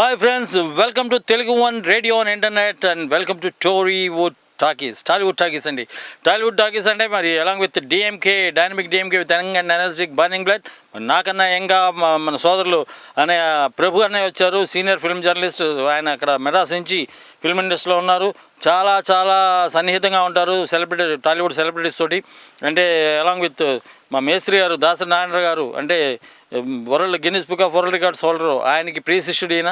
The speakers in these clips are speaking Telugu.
Hi friends, welcome to Telugu One Radio on Internet and welcome to Tollywood Talkies. Tollywood Talkies అండి. Tollywood Talkies అంటే మరి along with DMK, Dynamic DMK with young and energetic burning blood, నాకన్నా యంగా మన సోదరులు అనే ప్రభు అన్నయ్య వచ్చారు. సీనియర్ ఫిల్మ్ జర్నలిస్ట్, ఆయన అక్కడ మెడ్రాస్ నుంచి ఫిల్మ్ ఇండస్ట్రీలో ఉన్నారు. చాలా చాలా సన్నిహితంగా ఉంటారు సెలబ్రిటీ, టాలీవుడ్ సెలబ్రిటీస్ తోటి. అంటే అలాంగ్ విత్ మా మేస్త్రి గారు దాసరి నారాయణ గారు, అంటే world Guinness book of world records holder, ఆయనకి ప్రియ శిష్యుడు ఈయన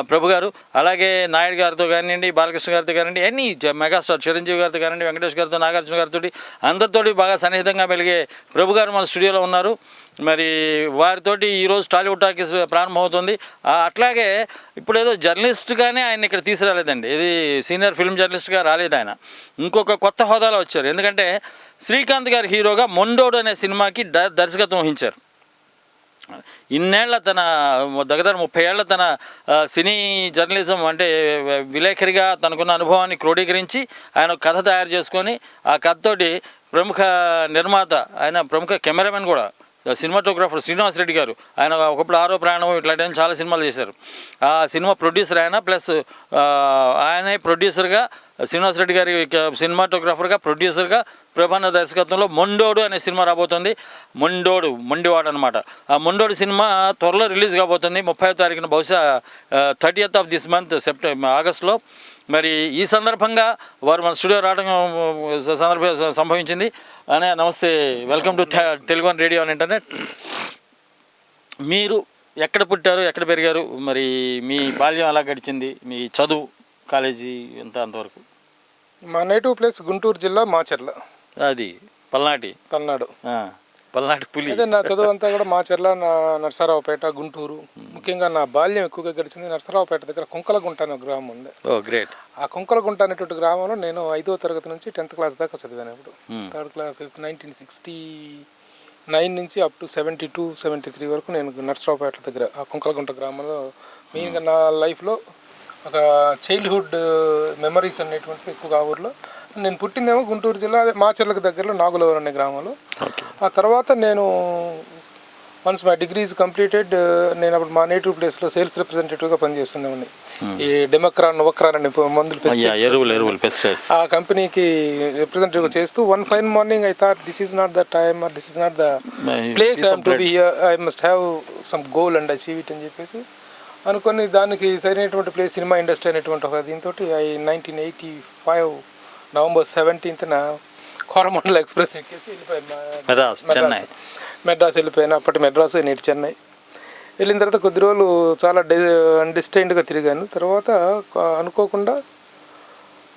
ప్రభు గారు. అలాగే నాయుడు గారితో కానివ్వండి, బాలకృష్ణ గారితో కానివ్వండి, అన్ని మెగాస్టార్ చిరంజీవి గారితో కానివ్వండి, వెంకటేష్ గారితో, నాగార్జున గారితో, అందరితోటి బాగా సన్నిహితంగా మెలిగే ప్రభు గారు మన స్టూడియోలో ఉన్నారు. మరి వారితోటి ఈరోజు టాలీవుడ్ టాకీస్ ప్రారంభమవుతుంది. అట్లాగే ఇప్పుడు ఏదో జర్నలిస్ట్గానే ఆయన ఇక్కడ తీసుకురాలేదండి, ఇది సీనియర్ ఫిల్మ్ జర్నలిస్ట్గా రాలేదు ఆయన, ఇంకొక కొత్త హోదాలో వచ్చారు. ఎందుకంటే శ్రీకాంత్ గారి హీరోగా మొండోడు అనే సినిమాకి దర్శకత్వం వహించారు. ఇన్నేళ్ల తన దగ్గర 30 ఏళ్ల తన సినీ జర్నలిజం అంటే విలేకరిగా తనకున్న అనుభవాన్ని క్రోడీకరించి ఆయన కథ తయారు చేసుకొని, ఆ కథతోటి ప్రముఖ నిర్మాత, ఆయన ప్రముఖ కెమెరామెన్ కూడా, సినిమాటోగ్రాఫర్ శ్రీనివాస్ రెడ్డి గారు, ఆయన ఒకప్పుడు ఆరో ప్రాణం ఇట్లాంటి చాలా సినిమాలు చేశారు. ఆ సినిమా ప్రొడ్యూసర్ ఆయన, ప్లస్ ఆయనే ప్రొడ్యూసర్గా, శ్రీనివాస్ రెడ్డి గారి సినిమాటోగ్రాఫర్గా, ప్రొడ్యూసర్గా ప్రభాన దర్శకత్వంలో మొండోడు అనే సినిమా రాబోతుంది. మొండివాడు అనమాట. ఆ మొండోడు సినిమా త్వరలో రిలీజ్ కాబోతుంది 30వ తారీఖున, బహుశా 30th ఆఫ్ దిస్ మంత్, ఆగస్టులో. మరి ఈ సందర్భంగా వారు మన స్టూడియో రావడం సంభవించింది. అనే నమస్తే, welcome to Telugu one radio on internet. మీరు ఎక్కడ పుట్టారు, ఎక్కడ పెరిగారు, మరి మీ బాల్యం ఎలా గడిచింది, మీ చదువు, కాలేజీ అంతవరకు? మా నేటివ్ ప్లేస్ గుంటూరు జిల్లా మాచర్ల, అది పల్నాడు పులి. అదే నా చదువు అంతా కూడా మాచర్ల, నరసరావుపేట, గుంటూరు. ముఖ్యంగా నా బాల్యం ఎక్కువగా గడిచింది నరసరావుపేట దగ్గర కుంకలగుంట అనే గ్రామం ఉంది. గ్రేట్. ఆ కుంకలగుంట అనేటువంటి గ్రామంలో నేను 5వ తరగతి నుంచి 10th క్లాస్ దాకా చదివాను. ఇప్పుడు 3rd క్లాస్ 1969 నుంచి అప్ టు 72, 73 వరకు నేను నరసరావుపేట దగ్గర ఆ కుంకలగుంట గ్రామంలో మెయిన్గా నా లైఫ్లో ఒక చైల్డ్హుడ్ మెమరీస్ అనేటువంటిది ఎక్కువగా ఊర్లో. నేను పుట్టిందేమో గుంటూరు జిల్లా, అదే మాచర్లకు దగ్గరలో నాగులవరం అనే గ్రామంలో. ఆ తర్వాత నేను వన్స్ మై డిగ్రీస్ కంప్లీటెడ్, నేను అప్పుడు మా నేటివ్ ప్లేస్లో సేల్స్ రిప్రజెంటేటివ్గా పనిచేస్తుండేవాడిని. ఈ డెమోక్రాన్ అనే మందులు, పెస్టిసైడ్స్, ఆ కంపెనీకి రిప్రజెంటేటివ్ చేస్తూ one fine morning I thought this is not the time or this is not the place I have to be here, I must have some goal and achieve it అని చెప్పేసి అనుకొని, దానికి సరైనటువంటి ప్లేస్ సినిమా ఇండస్ట్రీ అనేటువంటి ఒక దీంతో 1985 November 17th కోరమండల్ ఎక్స్ప్రెస్ ఎక్కేసి వెళ్ళిపోయాను మెడ్రాస్ వెళ్ళిపోయాను. అప్పటి మెడ్రాస్, నేటి చెన్నై వెళ్ళిన తర్వాత కొద్ది రోజులు చాలా అన్డిస్టైన్డ్గా తిరిగాను. తర్వాత అనుకోకుండా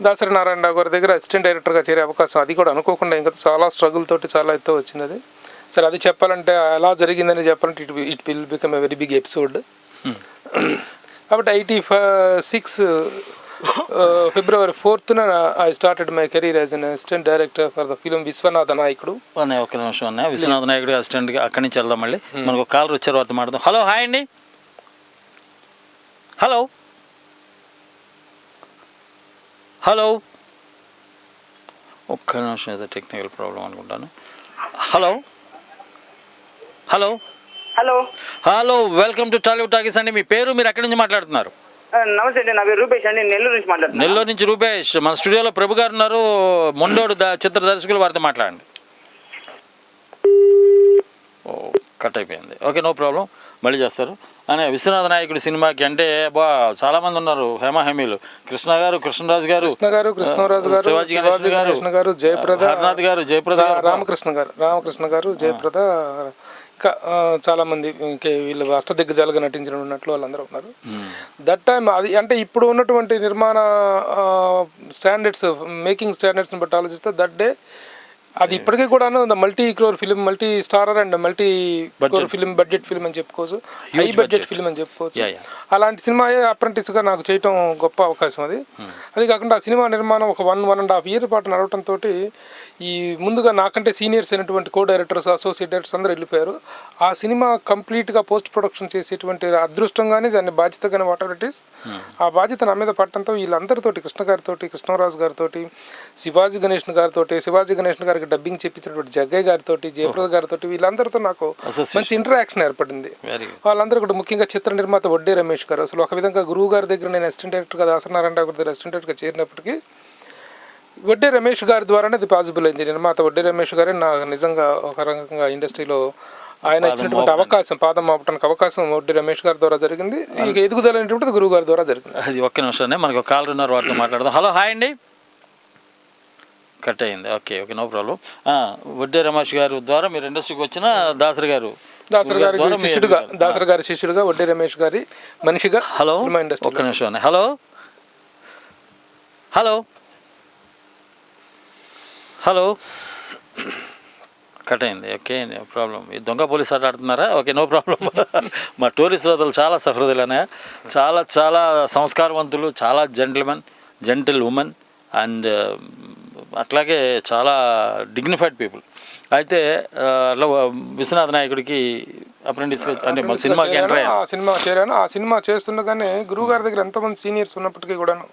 దాసరి నారాయణ గారి దగ్గర అసిస్టెంట్ డైరెక్టర్గా చేరే అవకాశం, అది కూడా అనుకోకుండా, ఇంకా చాలా స్ట్రగుల్ తోటి చాలా ఎత్తో వచ్చింది అది. సరే, అది చెప్పాలంటే ఎలా జరిగిందని చెప్పాలంటే it will become a very big episode. కాబట్టి 86 February 4th I started my career as an assistant director for the film Viswanatha నాయకుడు. ఒక నిమిషం అన్న, విశ్వనాథ నాయకుడు అసిస్టెంట్గా అక్కడి నుంచి వెళ్దాం. మళ్ళీ మనకు కాలర్ వచ్చారు, వారితో మాట్లాడదాం. హలో, హాయ్ అండి. హలో ఒక్క నిమిషం, ఏదో టెక్నికల్ ప్రాబ్లం అనుకుంటాను. Hello welcome to Tollywood talkies అండి. మీ పేరు, మీరు ఎక్కడి నుంచి మాట్లాడుతున్నారు? నమస్తే అండి, నా పేరు రూపేష్ అండి, నెల్లూరు నుంచి మాట్లాడుతున్నాను. నెల్లూరు నుంచి రూపేష్. మన స్టూడియోలో ప్రభు గారు ఉన్నారు, మొండోడు చిత్ర దర్శకులు, వారితో మాట్లాడండి. కట్ అయిపోయింది. ఓకే, నో ప్రాబ్లం, మళ్ళీ చేస్తారు. అనే విశ్వనాథ నాయకుడు సినిమాకి అంటే చాలామంది ఉన్నారు, హేమహేమీలు. కృష్ణ గారు, కృష్ణరాజు గారు, శివాజీ గారు, జయప్రద, హర్నాథ్ గారు, జయప్రద, రామకృష్ణ గారు, జయప్రద, ఇంకా చాలామంది, ఇంకే వీళ్ళు అష్టదిగ్గజాలుగా నటించినట్లు వాళ్ళందరూ ఉన్నారు. దట్ టైమ్ అది అంటే ఇప్పుడు ఉన్నటువంటి నిర్మాణ స్టాండర్డ్స్, మేకింగ్ స్టాండర్డ్స్ని బట్టి ఆలోచిస్తే దట్ డే అది ఇప్పటికీ కూడాను multi crore film, multi starrer and multi crore film, budget film అని చెప్పుకోవచ్చు, హై బడ్జెట్ ఫిలిం అని చెప్పుకోవచ్చు. అలాంటి సినిమా అప్రెంటిస్గా నాకు చేయటం గొప్ప అవకాశం అది. అది కాకుండా ఆ సినిమా నిర్మాణం ఒక 1.5 year పాటు నడవటంతో ఈ ముందుగా నాకంటే సీనియర్స్ అయినటువంటి కో డైరెక్టర్స్, అసోసియేట్ డైరెక్టర్స్ అందరూ వెళ్ళిపోయారు. ఆ సినిమా కంప్లీట్గా పోస్ట్ ప్రొడక్షన్ చేసేటువంటి అదృష్టం కానీ, దాన్ని బాధ్యత కానీ, వాట్ ఎవర్ ఇట్ ఈస్, ఆ బాధ్యత నా మీద పట్టడంతో వీళ్ళందరితోటి, కృష్ణ గారితో, కృష్ణరాజు గారితో, శివాజీ గణేషన్ గారితో గారికి డబ్బింగ్ చెప్పించినటువంటి జగ్గయ్య గారితో, జయప్రద గారితో, వీళ్ళందరితో నాకు మంచి ఇంటరాక్షన్ ఏర్పడింది. వాళ్ళందరూ కూడా ముఖ్యంగా చిత్ర నిర్మాత వడ్డే రమేష్ గారు, అసలు ఒక విధంగా గురువు గారి దగ్గర నేను అసిస్టెంట్ డైరెక్టర్గా, దాసనారాయణ గారి దగ్గర అసిస్టెంట్ డైరెక్టర్గా చేరినప్పటికీ వడ్డే రమేష్ గారి ద్వారానే అది పాసిబుల్ అయింది. నిర్మాత వడ్డే రమేష్ గారే నాకు నిజంగా ఒక రకంగా ఇండస్ట్రీలో ఆయన ఇచ్చినటువంటి అవకాశం, పాదం మోపడానికి అవకాశం వడ్డే రమేష్ గారి ద్వారా జరిగింది. ఇక ఎదుగుదల అనేటువంటిది గురువు గారి ద్వారా జరిగింది. అది ఒక్క నిమిషాన్ని మనకు ఒక కాల్ ఉన్నారు, వారితో మాట్లాడదాం. హలో, హాయ్ అండి. కట్ అయింది. Okay, no problem. Vadde Ramesh గారి ద్వారా మీరు ఇండస్ట్రీకి వచ్చిన దాసరి గారి శిష్యుడుగా వడ్డే రమేష్ గారి మనిషిగా. హలో, ఒక్క నిమిషం. హలో హలో హలో కట్ అయింది. Okay, no problem. ఈ దొంగ పోలీస్ ఆట ఆడుతున్నారా? Okay, no problem. మా టూరిస్ట్ శ్రోతలు చాలా సహృదయులనే, చాలా చాలా సంస్కారవంతులు, చాలా జెంటిల్ ఉమెన్ అండ్ అట్లాగే చాలా డిగ్నిఫైడ్ పీపుల్. అయితే విశ్వనాథ నాయకుడికి అప్రెంటిస్ అంటే సినిమాకి ఎంటర్ అయ్యాను. సినిమా చేరాను. ఆ సినిమా చేస్తుండగానే గురువు గారి దగ్గర ఎంతోమంది సీనియర్స్ ఉన్నప్పటికీ కూడాను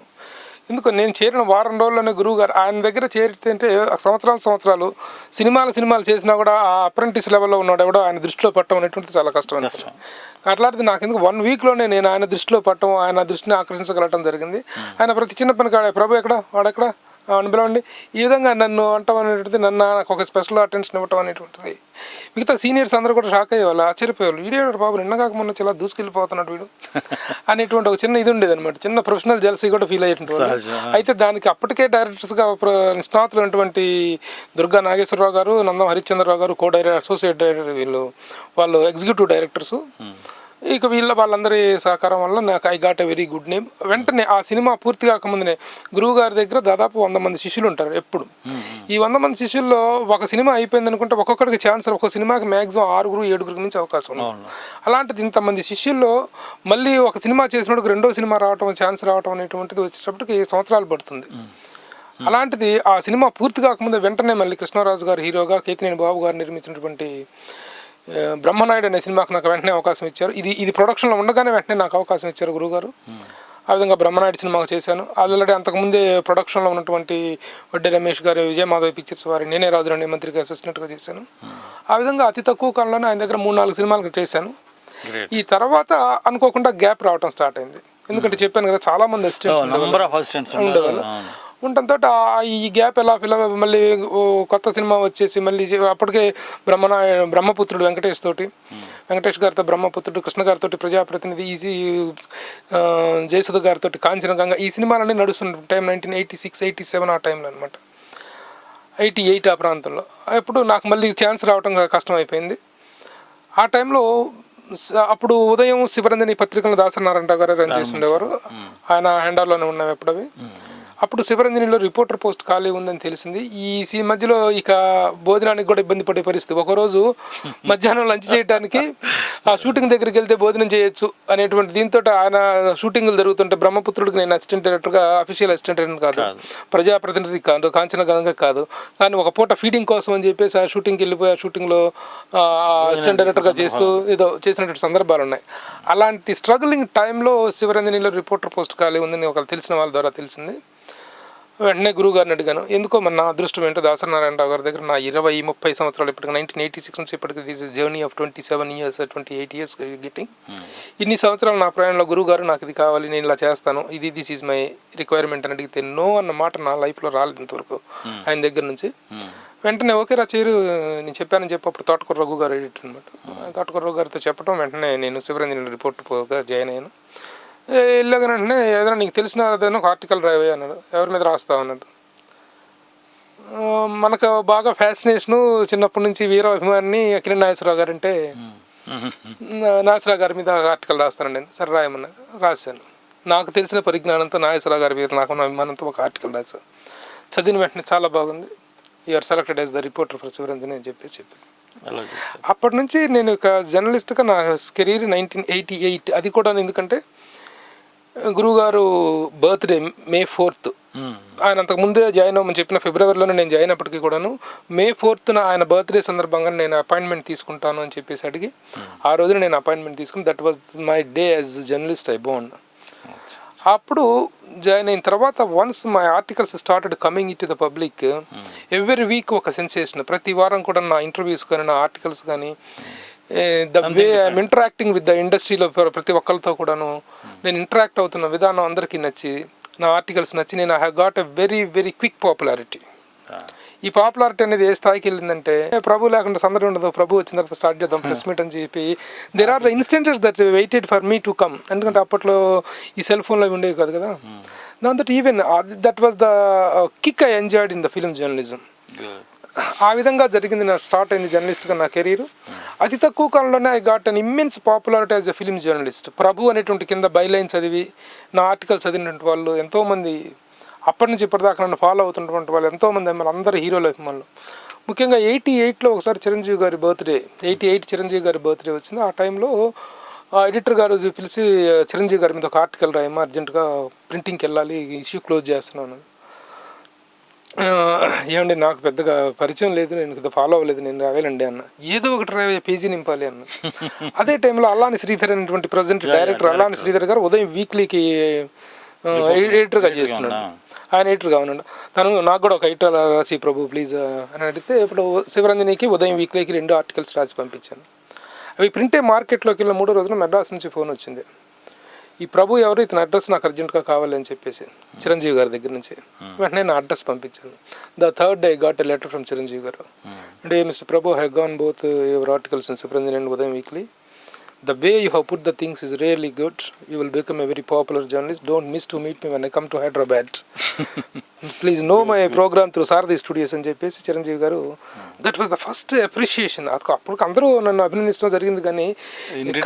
ఎందుకు నేను చేరిన వారం రోజుల్లోనే గురువు గారు ఆయన దగ్గర చేరితే సంవత్సరాలు సినిమాలు చేసినా కూడా ఆ అప్రెంటిస్ లెవెల్లో ఉన్నాడు ఎవడో ఆయన దృష్టిలో పట్టడం అనేటువంటిది చాలా కష్టం. అట్లాంటిది నాకు ఎందుకు 1 వీక్లోనే నేను ఆయన దృష్టిలో పట్టడం, ఆయన దృష్టిని ఆకర్షించగలటం జరిగింది. ఆయన ప్రతి చిన్న పని కాడే, ప్రభు ఎక్కడ, వాడెక్కడ పిలవండి, ఈ విధంగా నన్ను అంటాం అనేటువంటిది, నాకు ఒక స్పెషల్ అటెన్షన్ ఇవ్వటం అనేటువంటిది మిగతా సీనియర్స్ అందరూ కూడా షాక్ అయ్యేవాళ్ళు, ఆశ్చర్యపోయేవాళ్ళు. వీడియో బాబు నిన్న కాక మొన్న చాలా దూసుకెళ్ళిపోతున్నాడు వీడు అనేటువంటి ఒక చిన్న ఇది ఉండేది అనమాట. చిన్న ప్రొఫెషనల్ జెల్సీ కూడా ఫీల్ అయ్యేటువంటి. అయితే దానికి అప్పటికే డైరెక్టర్స్గా నిష్ణాతులు ఉన్నటువంటి దుర్గా నాగేశ్వరరావు గారు, నందం హరిశ్చంద్రరావు గారు అసోసియేట్ డైరెక్టర్, వాళ్ళు ఎగ్జిక్యూటివ్ డైరెక్టర్స్. ఇక వాళ్ళందరి సహకారం వల్ల నాకు I got a very good name. వెంటనే ఆ సినిమా పూర్తి కాకముందునే గురువు గారి దగ్గర దాదాపు 100 మంది శిష్యులు ఉంటారు ఎప్పుడు. ఈ 100 మంది శిష్యుల్లో ఒక సినిమా అయిపోయింది అనుకుంటే ఒక్కొక్కడికి ఛాన్స్, ఒక సినిమాకి మ్యాక్సిమం 6-7 నుంచి అవకాశం ఉంది. అలాంటిది ఇంతమంది శిష్యుల్లో మళ్ళీ ఒక సినిమా చేసినప్పుడు రెండో సినిమా రావటం, ఛాన్స్ రావటం అనేటువంటిది వచ్చేటప్పటికి సంవత్సరాలు పడుతుంది. అలాంటిది ఆ సినిమా పూర్తి కాకముందే వెంటనే మళ్ళీ కృష్ణరాజు గారు హీరోగా, కేతినేని బాబు గారు నిర్మించినటువంటి బ్రహ్మనాయుడు అనే సినిమాకు నాకు వెంటనే అవకాశం ఇచ్చారు. ఇది ప్రొడక్షన్లో ఉండగానే వెంటనే నాకు అవకాశం ఇచ్చారు గురువుగారు. ఆ విధంగా బ్రహ్మనాయుడు సినిమాకు చేశాను. ఆల్రెడీ అంతకుముందే ప్రొడక్షన్లో ఉన్నటువంటి వడ్డే రమేష్ గారు, విజయమాధవ్ పిక్చర్స్ వారి నేనే రాజు అనే మంత్రికి అసిస్టెంట్గా చేశాను. ఆ విధంగా అతి తక్కువ కాలంలోనే ఆయన దగ్గర 3-4 సినిమాలకు చేశాను. ఈ తర్వాత అనుకోకుండా గ్యాప్ రావడం స్టార్ట్ అయింది. ఎందుకంటే చెప్పాను కదా, చాలా మంది అసిస్టెంట్స్ ఉండేవాళ్ళు. ఉండటంతో ఈ గ్యాప్ ఎలా ఫిల్ మళ్ళీ కొత్త సినిమా వచ్చేసి మళ్ళీ అప్పటికే బ్రహ్మపుత్రుడు వెంకటేష్ గారితో బ్రహ్మపుత్రుడు, కృష్ణ గారితో ప్రజాప్రతినిధి, ఈజీ జయసుధ గారితో కాంచనగంగా, ఈ సినిమాలన్నీ నడుస్తున్న టైం 1986-87 ఆ టైంలో అనమాట, 88 ఆ ప్రాంతంలో. అప్పుడు నాకు మళ్ళీ ఛాన్స్ రావడం కష్టం అయిపోయింది. ఆ టైంలో అప్పుడు ఉదయం శివరంజని పత్రికలను దాసనారాయణ గారు రన్ చేసి ఉండేవారు. ఆయన హ్యాండర్లోనే ఉన్నాం ఎప్పుడు అవి. అప్పుడు శివరంజనిలో రిపోర్టర్ పోస్ట్ ఖాళీ ఉందని తెలిసింది. ఈ మధ్యలో ఇక భోజనానికి కూడా ఇబ్బంది పడే పరిస్థితి. ఒకరోజు మధ్యాహ్నం లంచ్ చేయడానికి ఆ షూటింగ్ దగ్గరికి వెళ్తే భోజనం చేయొచ్చు అనేటువంటి దీంతో ఆయన షూటింగ్లు జరుగుతుంటే బ్రహ్మపుత్రుడికి నేను అసిస్టెంట్ డైరెక్టర్గా, అఫీషియల్ అసిస్టెంట్ డైరెక్టర్ కాదు, ప్రజాప్రతినిధి కాదు, కాంచనగంగా కాదు, కానీ ఒక పూట ఫీడింగ్ కోసం అని చెప్పేసి ఆ షూటింగ్కి వెళ్ళిపోయి ఆ షూటింగ్లో అసిస్టెంట్ డైరెక్టర్గా చేస్తూ ఏదో చేసినటువంటి సందర్భాలు ఉన్నాయి. అలాంటి స్ట్రగులింగ్ టైంలో శివరంజనిలో రిపోర్టర్ పోస్ట్ ఖాళీ ఉందని ఒక తెలిసిన వాళ్ళ ద్వారా తెలిసింది. వెంటనే గురువు గారిని అడిగాను. ఎందుకో మన నా అదృష్టం ఏంటో దాసనారాయణరావు గారి దగ్గర నా 20-30 సంవత్సరాలు ఇప్పటికి 1986 నుంచి ఇప్పటికి this is journey of 27 years 28 years getting. ఇన్ని సంవత్సరాలు నా ప్రయాణంలో గురువు గారు నాకు ఇది కావాలి, నేను ఇలా చేస్తాను, దిస్ ఈజ్ మై రిక్వైర్మెంట్ అని అడిగితే నో అన్న మాట నా లైఫ్లో రాలేదు ఇంతవరకు ఆయన దగ్గర నుంచి. వెంటనే ఓకే రా చేరు, నేను చెప్పానని చెప్పి అప్పుడు తోటకూర రఘు గారు ఎడిటర్ అనమాట. తోటకూర రఘు గారితో చెప్పడం వెంటనే నేను శివరంజని రిపోర్ట్గా జాయిన్ అయ్యాను. వెళ్ళగానే వెంటనే ఏదైనా నీకు తెలిసిన ఏదైనా ఒక ఆర్టికల్ రావే అన్నాడు. ఎవరి మీద రాస్తావు అన్నాడు. మనకు బాగా ఫ్యాసినేషను చిన్నప్పటి నుంచి వీర అభిమాని అఖిలేని నాగేశ్వరరావు గారు అంటే, నాగేశ్వరరావు గారి మీద ఆర్టికల్ రాస్తాను నేను. సరే రాయమన్నా, రాశాను. నాకు తెలిసిన పరిజ్ఞానంతో నాగేశ్వరరావు గారి మీద నాకు అభిమానంతో ఒక ఆర్టికల్ రాశాను. చదివిన వెంటనే చాలా బాగుంది, you are selected as the reporter for Sivaranjani అని చెప్పాను. అప్పటి నుంచి నేను ఒక జర్నలిస్ట్గా నా కెరీర్ 1988. అది కూడా ఎందుకంటే గురువుగారు బర్త్డే May 4th. ఆయన అంతకుముందే జాయిన్ అవ్వమని చెప్పిన ఫిబ్రవరిలోనే నేను జాయిన్ అప్పటికీ కూడాను May 4th ఆయన బర్త్డే సందర్భంగా నేను అపాయింట్మెంట్ తీసుకుంటాను అని చెప్పేసి అడిగి ఆ రోజున నేను అపాయింట్మెంట్ తీసుకుని that was my day as journalist I Born. అప్పుడు జాయిన్ అయిన తర్వాత once my articles started coming it to the public, every week ఒక సెన్సేషన్. ప్రతి వారం కూడా నా ఇంటర్వ్యూస్ కానీ నా ఆర్టికల్స్ కానీ the way I'm interacting with the ఇండస్ట్రీలో ప్రతి ఒక్కరితో కూడాను నేను ఇంటరాక్ట్ అవుతున్న విధానం అందరికీ నచ్చి, నా ఆర్టికల్స్ నచ్చి నేను I have got a very very quick popularity. ఈ పాపులారిటీ అనేది ఏ స్థాయికి వెళ్ళిందంటే, ప్రభు లేకుండా సందడి ఉండదు, ప్రభు వచ్చిన తర్వాత స్టార్ట్ చేద్దాం ప్రెస్ మీట్ అని చెప్పి there are the instances that waited for me to come. ఎందుకంటే అప్పట్లో ఈ సెల్ ఫోన్లో ఉండేవి కాదు కదా. దాంతో even that was the kick I enjoyed in the film journalism. ఆ విధంగా జరిగింది నా స్టార్ట్ అయింది జర్నలిస్ట్గా నా కెరీర్. అతి తక్కువ కాలంలోనే I got an immense popularity as a film journalist. Prabhu అనేటువంటి కింద బైలైన్ చదివి నా ఆర్టికల్ చదివినటువంటి వాళ్ళు ఎంతోమంది, అప్పటి నుంచి ఇప్పటిదాకా నన్ను ఫాలో అవుతున్నటువంటి వాళ్ళు ఎంతోమంది అమ్మాయిలు, అందరూ హీరోలు అభిమానులు. ముఖ్యంగా 88లో ఒకసారి చిరంజీవి గారి బర్త్డే, 88 చిరంజీవి గారి బర్త్డే వచ్చింది. ఆ టైంలో ఎడిటర్ గారు పిలిచి చిరంజీవి గారి మీద ఒక ఆర్టికల్ రాయమా, అర్జెంటుగా ప్రింటింగ్కి వెళ్ళాలి, ఇష్యూ క్లోజ్ చేస్తున్నాను. ఏమండి నాకు పెద్దగా పరిచయం లేదు, నేను పెద్ద ఫాలో అవ్వలేదు, నేను రావాలండి అన్న. ఏదో ఒకటి రావే, పేజీ నింపాలి అన్న. అదే టైంలో అల్లాని శ్రీధర్ అనేటువంటి ప్రజెంట్ డైరెక్టర్ అల్లాని శ్రీధర్ గారు ఉదయం వీక్లీకి ఎడిటర్గా చేస్తున్నాడు. ఆయన ఎడిటర్ కావాలండి. తను నాకు కూడా ఒక ఎడిటర్ రాసి ప్రభు ప్లీజ్ అని అడిగితే, ఇప్పుడు శివరంజనికి ఉదయం వీక్లీకి 2 ఆర్టికల్స్ రాసి పంపించాను. అవి ప్రింటే మార్కెట్లోకి వెళ్ళిన 3వ రోజున మెడ్రాస్ నుంచి ఫోన్ వచ్చింది. ఈ ప్రభు ఎవరు, ఇతని అడ్రస్ నాకు అర్జెంట్గా కావాలి అని చెప్పేసి చిరంజీవి గారి దగ్గర నుంచి. వెంటనే నా అడ్రస్ పంపించాను. The third day got a letter from Chiranjeevi గారు. అంటే mister Prabhu have gone both your articles in Shivaranjan and ఉదయం weekly. The way you have put the things is really good. You will become a very popular journalist. Don't miss to meet me when I come to Hyderabad. Please know my program through Sarthi Studios అని చెప్పేసి చిరంజీవి గారు. That was the first appreciation. అప్పుడు అందరూ నన్ను అభినందించడం జరిగింది, కానీ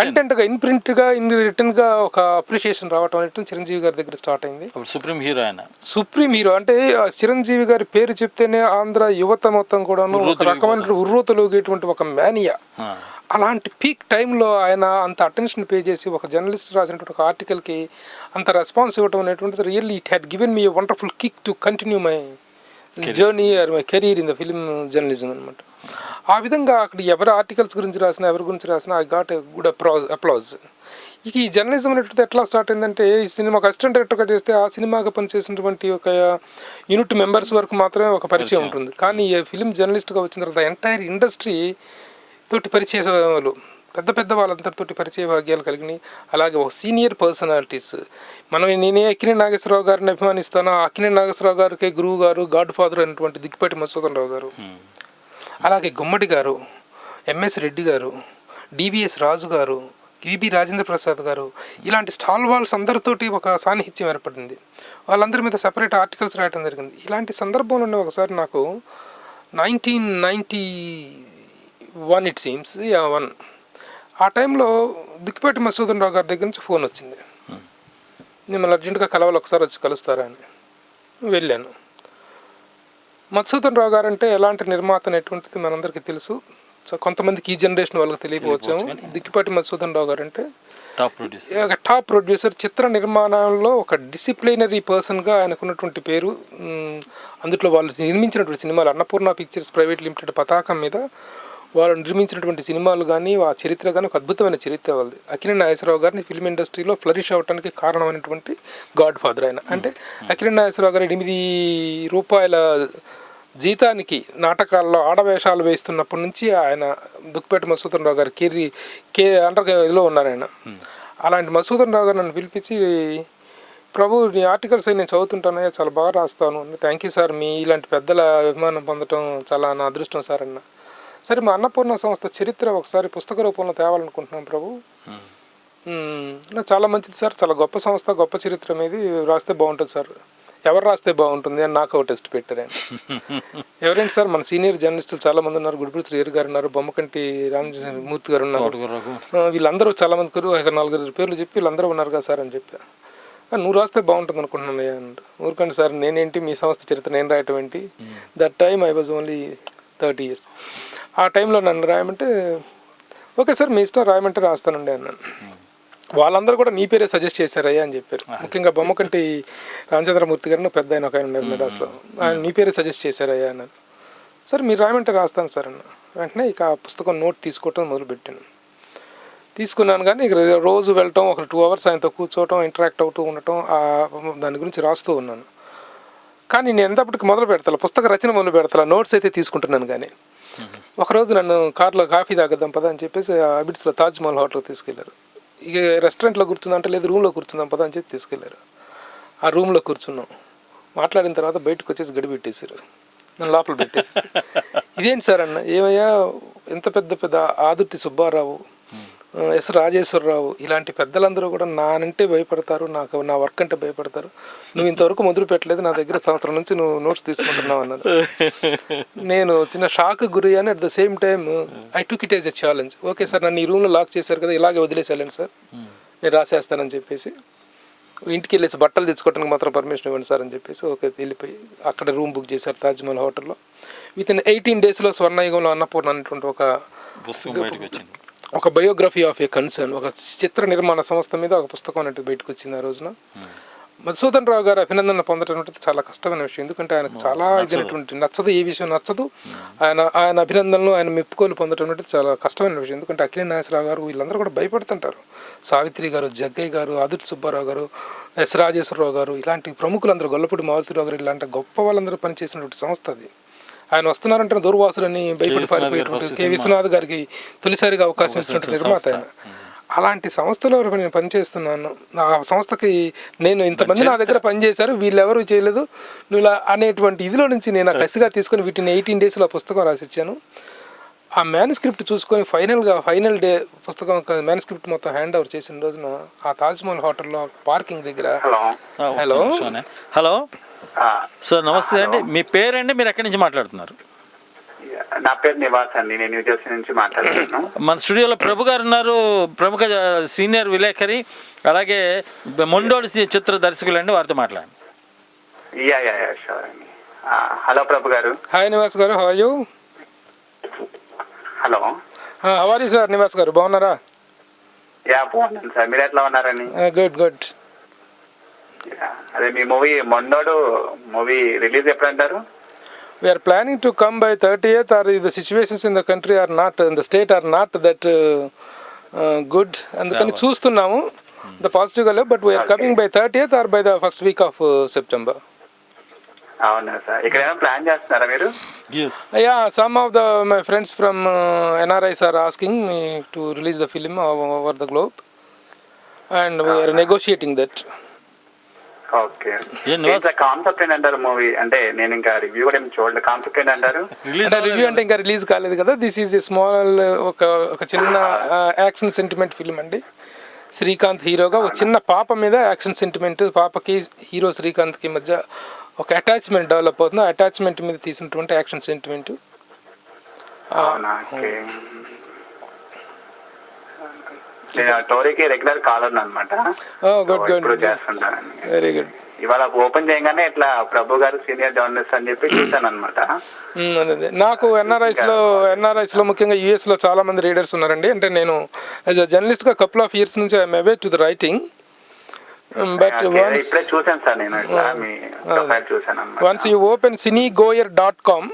కంటెంట్గా, ఇన్ ప్రింట్గా, ఇన్ రిటర్న్గా ఒక అప్రిషియేషన్ రావటం అనేది చిరంజీవి గారి దగ్గర స్టార్ట్ అయింది. సుప్రీం హీరో ఆయన. సుప్రీం హీరో అంటే చిరంజీవి గారి పేరు చెప్తేనే ఆంధ్ర యువత మొత్తం కూడాను ఒక రకమైన ఉర్రూతలుగేటువంటి ఒక మేనియా. అలాంటి పీక్ టైంలో ఆయన అంత అటెన్షన్ పే చేసి ఒక జర్నలిస్ట్ రాసినటువంటి ఒక ఆర్టికల్కి అంత రెస్పాన్స్ ఇవ్వడం అనేటువంటిది really it had given me a wonderful kick to continue my journey or my career in the film journalism అనమాట. ఆ విధంగా అక్కడ ఎవరి ఆర్టికల్స్ గురించి రాసినా, ఎవరి గురించి రాసినా I got a good applause. ఇక ఈ జర్నలిజం అనేటువంటిది ఎట్లా స్టార్ట్ అయిందంటే, ఈ సినిమాకి అసిస్టెంట్ డైరెక్టర్గా చేస్తే ఆ సినిమాకి పనిచేసినటువంటి ఒక యూనిట్ మెంబర్స్ వరకు మాత్రమే ఒక పరిచయం ఉంటుంది. కానీ ఈ ఫిల్మ్ జర్నలిస్ట్గా వచ్చిన తర్వాత ఎంటైర్ ఇండస్ట్రీ తోటి పరిచయాలు, పెద్ద పెద్ద వాళ్ళందరితోటి పరిచయ భాగ్యాలు కలిగినాయి. అలాగే ఒక సీనియర్ పర్సనాలిటీస్, నేనే అక్కినేని నాగేశ్వరరావు గారిని అభిమానిస్తాను. ఆ అక్కినేని నాగేశ్వరరావు గారికి గురువు గారు, గాడ్ ఫాదర్ అయినటువంటి దిక్కుపాటి మధుసూదన్ రావు గారు, అలాగే గుమ్మడి గారు, ఎంఎస్ రెడ్డి గారు, డివిఎస్ రాజు గారు, విబి రాజేంద్ర ప్రసాద్ గారు, ఇలాంటి స్టాల్ వాల్స్ అందరితోటి ఒక సాన్నిహిత్యం ఏర్పడింది. వాళ్ళందరి మీద సెపరేట్ ఆర్టికల్స్ రాయడం జరిగింది. ఇలాంటి సందర్భంలోనే ఒకసారి నాకు 1991 ఇట్ సీమ్స్ 1 ఆ టైంలో దిక్కుపాటి మధుసూదన్ రావు గారి దగ్గర నుంచి ఫోన్ వచ్చింది. మిమ్మల్ని అర్జెంటుగా కలవాలి, ఒకసారి వచ్చి కలుస్తారా అని. వెళ్ళాను. మధుసూదన్ రావు గారు అంటే ఎలాంటి నిర్మాత అనేటువంటిది మనందరికీ తెలుసు. సో కొంతమందికి ఈ జనరేషన్ వాళ్ళకి తెలియకపోవచ్చు. దిక్కుపాటి మధుసూదన్ రావు గారు అంటే టాప్ ప్రొడ్యూసర్. చిత్ర నిర్మాణంలో ఒక డిసిప్లినరీ పర్సన్గా ఆయనకున్నటువంటి పేరు. అందులో వాళ్ళు నిర్మించినటువంటి సినిమాలు, అన్నపూర్ణ పిక్చర్స్ ప్రైవేట్ లిమిటెడ్ పతాకం మీద వాళ్ళు నిర్మించినటువంటి సినిమాలు కానీ, ఆ చరిత్ర కానీ ఒక అద్భుతమైన చరిత్ర వాళ్ళది. అక్కినేని నాగేశ్వరరావు గారిని ఫిల్మ్ ఇండస్ట్రీలో ఫ్లరిష్ అవ్వడానికి కారణమైనటువంటి గాడ్ ఫాదర్ ఆయన. అంటే అక్కినేని నాగేశ్వరరావు గారు 8 రూపాయల జీతానికి నాటకాల్లో ఆడవేషాలు వేస్తున్నప్పటి నుంచి ఆయన దుక్కుపేట మధుసూదన్ రావు గారు అండర్ ఇదిలో ఉన్నారు ఆయన. అలాంటి మధుసూదన్ రావు గారు నన్ను పిలిపించి, ప్రభు నీ ఆర్టికల్స్ నేను చదువుతుంటానయ్యా, చాలా బాగా రాస్తాను. థ్యాంక్ యూ సార్, మీ ఇలాంటి పెద్దల అభిమానం పొందడం చాలా నా అదృష్టం సార్ అన్న. సరే, మా అన్నపూర్ణ సంస్థ చరిత్ర ఒకసారి పుస్తక రూపంలో తేవాలనుకుంటున్నాను ప్రభు. చాలా మంచిది సార్, చాలా గొప్ప సంస్థ, గొప్ప చరిత్ర మీది, రాస్తే బాగుంటుంది సార్. ఎవరు రాస్తే బాగుంటుంది అని నాకు ఒక టెస్ట్ పెట్టారు. ఎవరేంటి సార్, మన సీనియర్ జర్నలిస్టులు చాలామంది ఉన్నారు. గుడిపూడి శ్రీహరి గారు ఉన్నారు, బొమ్మకంటి రామమూర్తి గారు ఉన్నారు. వీళ్ళందరూ చాలామంది 4-5 పేర్లు చెప్పి వీళ్ళందరూ ఉన్నారు కదా సార్ అని చెప్పా. నువ్వు రాస్తే బాగుంటుంది అనుకుంటున్నాను అన్నాడు. ఊరుకండి సార్, నేనేంటి మీ సంస్థ చరిత్ర నేను రాయటం ఏంటి. That time I was only 30 years. ఆ టైంలో నన్ను రాయమంటే, ఓకే సార్ మీ ఇష్టం, రాయమంటే రాస్తానండి అన్నాను. వాళ్ళందరూ కూడా నీ పేరే సజెస్ట్ చేశారయ్యా అని చెప్పారు. ముఖ్యంగా బొమ్మకంటి రామచంద్రమూర్తి గారిని పెద్ద ఆయన ఒక ఆయన ఉన్నారు మెడ్రాస్లో, ఆయన నీ పేరే సజెస్ట్ చేశారయ్యా అన్నాను. సరే మీరు రాయమంటే రాస్తాను సార్ అన్న. వెంటనే ఇక ఆ పుస్తకం నోట్ తీసుకోవటం మొదలుపెట్టాను. తీసుకున్నాను. కానీ ఇక రోజు వెళ్ళటం, ఒక 2 hours ఆయనతో కూర్చోవటం, ఇంటరాక్ట్ అవుతూ ఉండటం, దాని గురించి రాస్తూ ఉన్నాను. కానీ నేను ఎంతప్పటికి మొదలు పెడతా, పుస్తక రచన మొదలు పెడతా, నోట్స్ అయితే తీసుకుంటున్నాను. కానీ ఒకరోజు నన్ను కార్లో కాఫీ తాగద్దాం పదా అని చెప్పేసి అబిడ్స్లో తాజ్మహల్ హోటల్కి తీసుకెళ్లారు. ఇక రెస్టారెంట్లో కూర్చుందంటే లేదు రూమ్లో కూర్చుందాం పదా అని చెప్పి తీసుకెళ్లారు. ఆ రూమ్లో కూర్చున్నాం. మాట్లాడిన తర్వాత బయటకు వచ్చేసి గడి పెట్టేశారు, నన్ను లోపల పెట్టేసి. ఇదేంటి సార్ అన్న, ఏమయ్యా ఎంత పెద్ద ఆదుర్తి సుబ్బారావు, ఎస్ రాజేశ్వరరావు ఇలాంటి పెద్దలందరూ కూడా నానంటే భయపడతారు, నా వర్క్ అంటే భయపడతారు. నువ్వు ఇంతవరకు మొదలు పెట్టలేదు, నా దగ్గర సంవత్సరం నుంచి నువ్వు నోట్స్ తీసుకుంటున్నావు అన్నారు. నేను చిన్న షాక్ గురయ్యాను. At the same time I took it as a challenge. Okay sir, నన్ను ఈ రూమ్లో లాక్ చేశారు కదా, ఇలాగే వదిలేసేయాలండి సార్, నేను రాసేస్తానని చెప్పేసి ఇంటికి వెళ్ళేసి బట్టలు తెచ్చుకోవడానికి మాత్రం పర్మిషన్ ఇవ్వండి సార్ అని చెప్పేసి ఓకే వెళ్ళిపోయి అక్కడ రూమ్ బుక్ చేశారు తాజ్మహల్ హోటల్లో. విత్ ఇన్ 18 daysలో స్వర్ణయుగంలో అన్నపూర్ణ అనేటువంటి ఒక బయోగ్రఫీ ఆఫ్ ఏ కన్సర్న్, ఒక చిత్ర నిర్మాణ సంస్థ మీద ఒక పుస్తకం అనేది బయటకు వచ్చింది ఆ రోజున. మధుసూదన్ రావు గారు అభినందన పొందడం అనేది చాలా కష్టమైన విషయం. ఎందుకంటే ఆయనకు చాలా ఇదైనటువంటి నచ్చదు, ఏ విషయం నచ్చదు. ఆయన అభినందనలు, ఆయన మెప్పుకోలు పొందడం అనేది చాలా కష్టమైన విషయం. ఎందుకంటే అఖిల నాగేశ్వరరావు గారు వీళ్ళందరూ కూడా భయపడుతుంటారు. సావిత్రి గారు, జగ్గయ్య గారు, ఆదుర్తి సుబ్బారావు గారు, ఎస్ రాజేశ్వరరావు గారు, ఇలాంటి ప్రముఖులందరూ, గొల్లపూడి మారుతిరావు గారు, ఇలాంటి గొప్ప వాళ్ళందరూ పనిచేసినటువంటి సంస్థ అది. ఆయన వస్తున్నారంటే దూర్వాసులని భయపడి పారిపోయేటువంటి కె విశ్వనాథ్ గారికి తొలిసారిగా అవకాశం ఇచ్చినట్టు నిర్మాత ఆయన. అలాంటి సంస్థలో నేను పనిచేస్తున్నాను. ఆ సంస్థకి నేను ఇంతమంది నా దగ్గర పనిచేశారు, వీళ్ళెవరూ చేయలేదు నువ్వు ఇలా అనేటువంటి ఇదిలో నుంచి నేను ఆ కసిగా తీసుకొని వీటిని 18 daysలో పుస్తకం రాసిచ్చాను. ఆ మ్యానుస్క్రిప్ట్ చూసుకొని ఫైనల్ డే పుస్తకం మ్యానుస్క్రిప్ట్ మొత్తం హ్యాండ్ ఓవర్ చేసిన రోజున ఆ తాజ్మహల్ హోటల్లో పార్కింగ్ దగ్గర. హలో సార్, నమస్తే అండి. మీ పేరండి, మీరు ఎక్కడి నుంచి మాట్లాడుతున్నారు? నా పేరు నివాస్ అండి, నేను న్యూజెర్సీ నుంచి మాట్లాడుతున్నాను. మన స్టూడియోలో ప్రభు గారు ఉన్నారు, ప్రముఖ సీనియర్ విలేకరి, అలాగే మొండోడి చిత్ర దర్శకులు అండి, వారితో మాట్లాడండి. షూర్ అండి. హలో ప్రభు గారు. హాయ్ నివాస్ గారు, how are you? Hello, how are you sir? Nivas గారు బాగున్నారా? బాగున్నాను సార్, మీరు ఎట్లా ఉన్నారని? గుడ్. అదే మీ మొండోడు మూవీ రిలీజ్ ఎప్పుడు అంటారు? We are planning to come by 30th, or the situations in the country are not, in the state are not that good. అందుకని చూస్తున్నాము the positive గా, but we are coming by 30th or by the first week of September. అవునా సార్, ఇక్కడ ఏమైనా ప్లాన్ చేస్తున్నారా మీరు? Yeah, some of my friends from NRIs are asking me to release the film over the globe, and we are negotiating that. Okay, concept ఏంటంటారు మూవీ? అంటే నేను ఇంకా రివ్యూ కూడా ఏం చూడలేదు, కాన్సెప్ట్ ఏంటంటారు? రివ్యూ అంటే ఇంకా రిలీజ్ కాలేదు కదా. దిస్ ఈజ్ ఏ స్మాల్ ఒక చిన్న యాక్షన్ సెంటిమెంట్ ఫిల్మ్ అండి. శ్రీకాంత్ హీరోగా ఒక చిన్న పాప మీద యాక్షన్ సెంటిమెంట్, పాపకి హీరో శ్రీకాంత్కి మధ్య ఒక అటాచ్మెంట్ డెవలప్ అవుతుంది. అటాచ్మెంట్ మీద తీసినటువంటి యాక్షన్ సెంటిమెంట్. స్టోరీకి రెగ్యులర్ కాలర్ అనమాట. Very good. ఇవాళ ఓపెన్ చేయగానే ఇట్లా ప్రభు గారు సీనియర్ జర్నలిస్ట్ అని చెప్పి చూసాను అనమాట. నాకు ఎన్ఆర్ఐస్ లో ముఖ్యంగా యూఎస్ లో చాలా మంది రీడర్స్ ఉన్నారండి. అంటే నేను యాజ్ అ జర్నలిస్ట్ గా కపుల్ ఆఫ్ ఇయర్స్ నుంచి I'm away to the writing. But చూసాను సార్, నేను ఇట్లా మీ ప్రొఫైల్ చూసాను అన్నమాట. Once you open cinegoyer.com,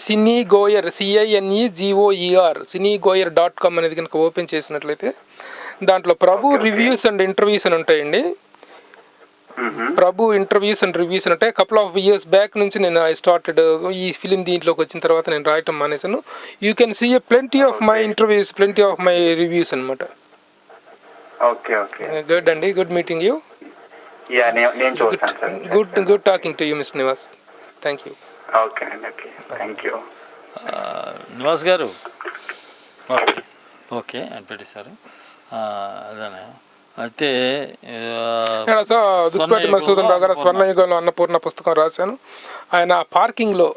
cinegoer CINEGOER cinegoyer.com అనేది కనుక ఓపెన్ చేసినట్లయితే దాంట్లో ప్రభు రివ్యూస్ అండ్ ఇంటర్వ్యూస్ అని ఉంటాయండి. ప్రభు ఇంటర్వ్యూస్ అండ్ రివ్యూస్ అంటే కపుల్ ఆఫ్ ఇయర్స్ బ్యాక్ నుంచి నేను ఐ స్టార్టెడ్ ఈ ఫిలిం దీంట్లోకి వచ్చిన తర్వాత నేను రాయటం మానేసాను. You can see plenty of my interviews, plenty of my reviews అనమాట. గుడ్ అండి, good meeting you. Good talking to you miss Nivas. Thank you. Nivas గారు ఓకే అని పెట్టేశారు. అదే అయితే దుక్కిపాటి మధుసూదన్ రావు గారు స్వర్ణయుగంలో అన్నపూర్ణ పుస్తకం రాశాను. ఆయన పార్కింగ్లో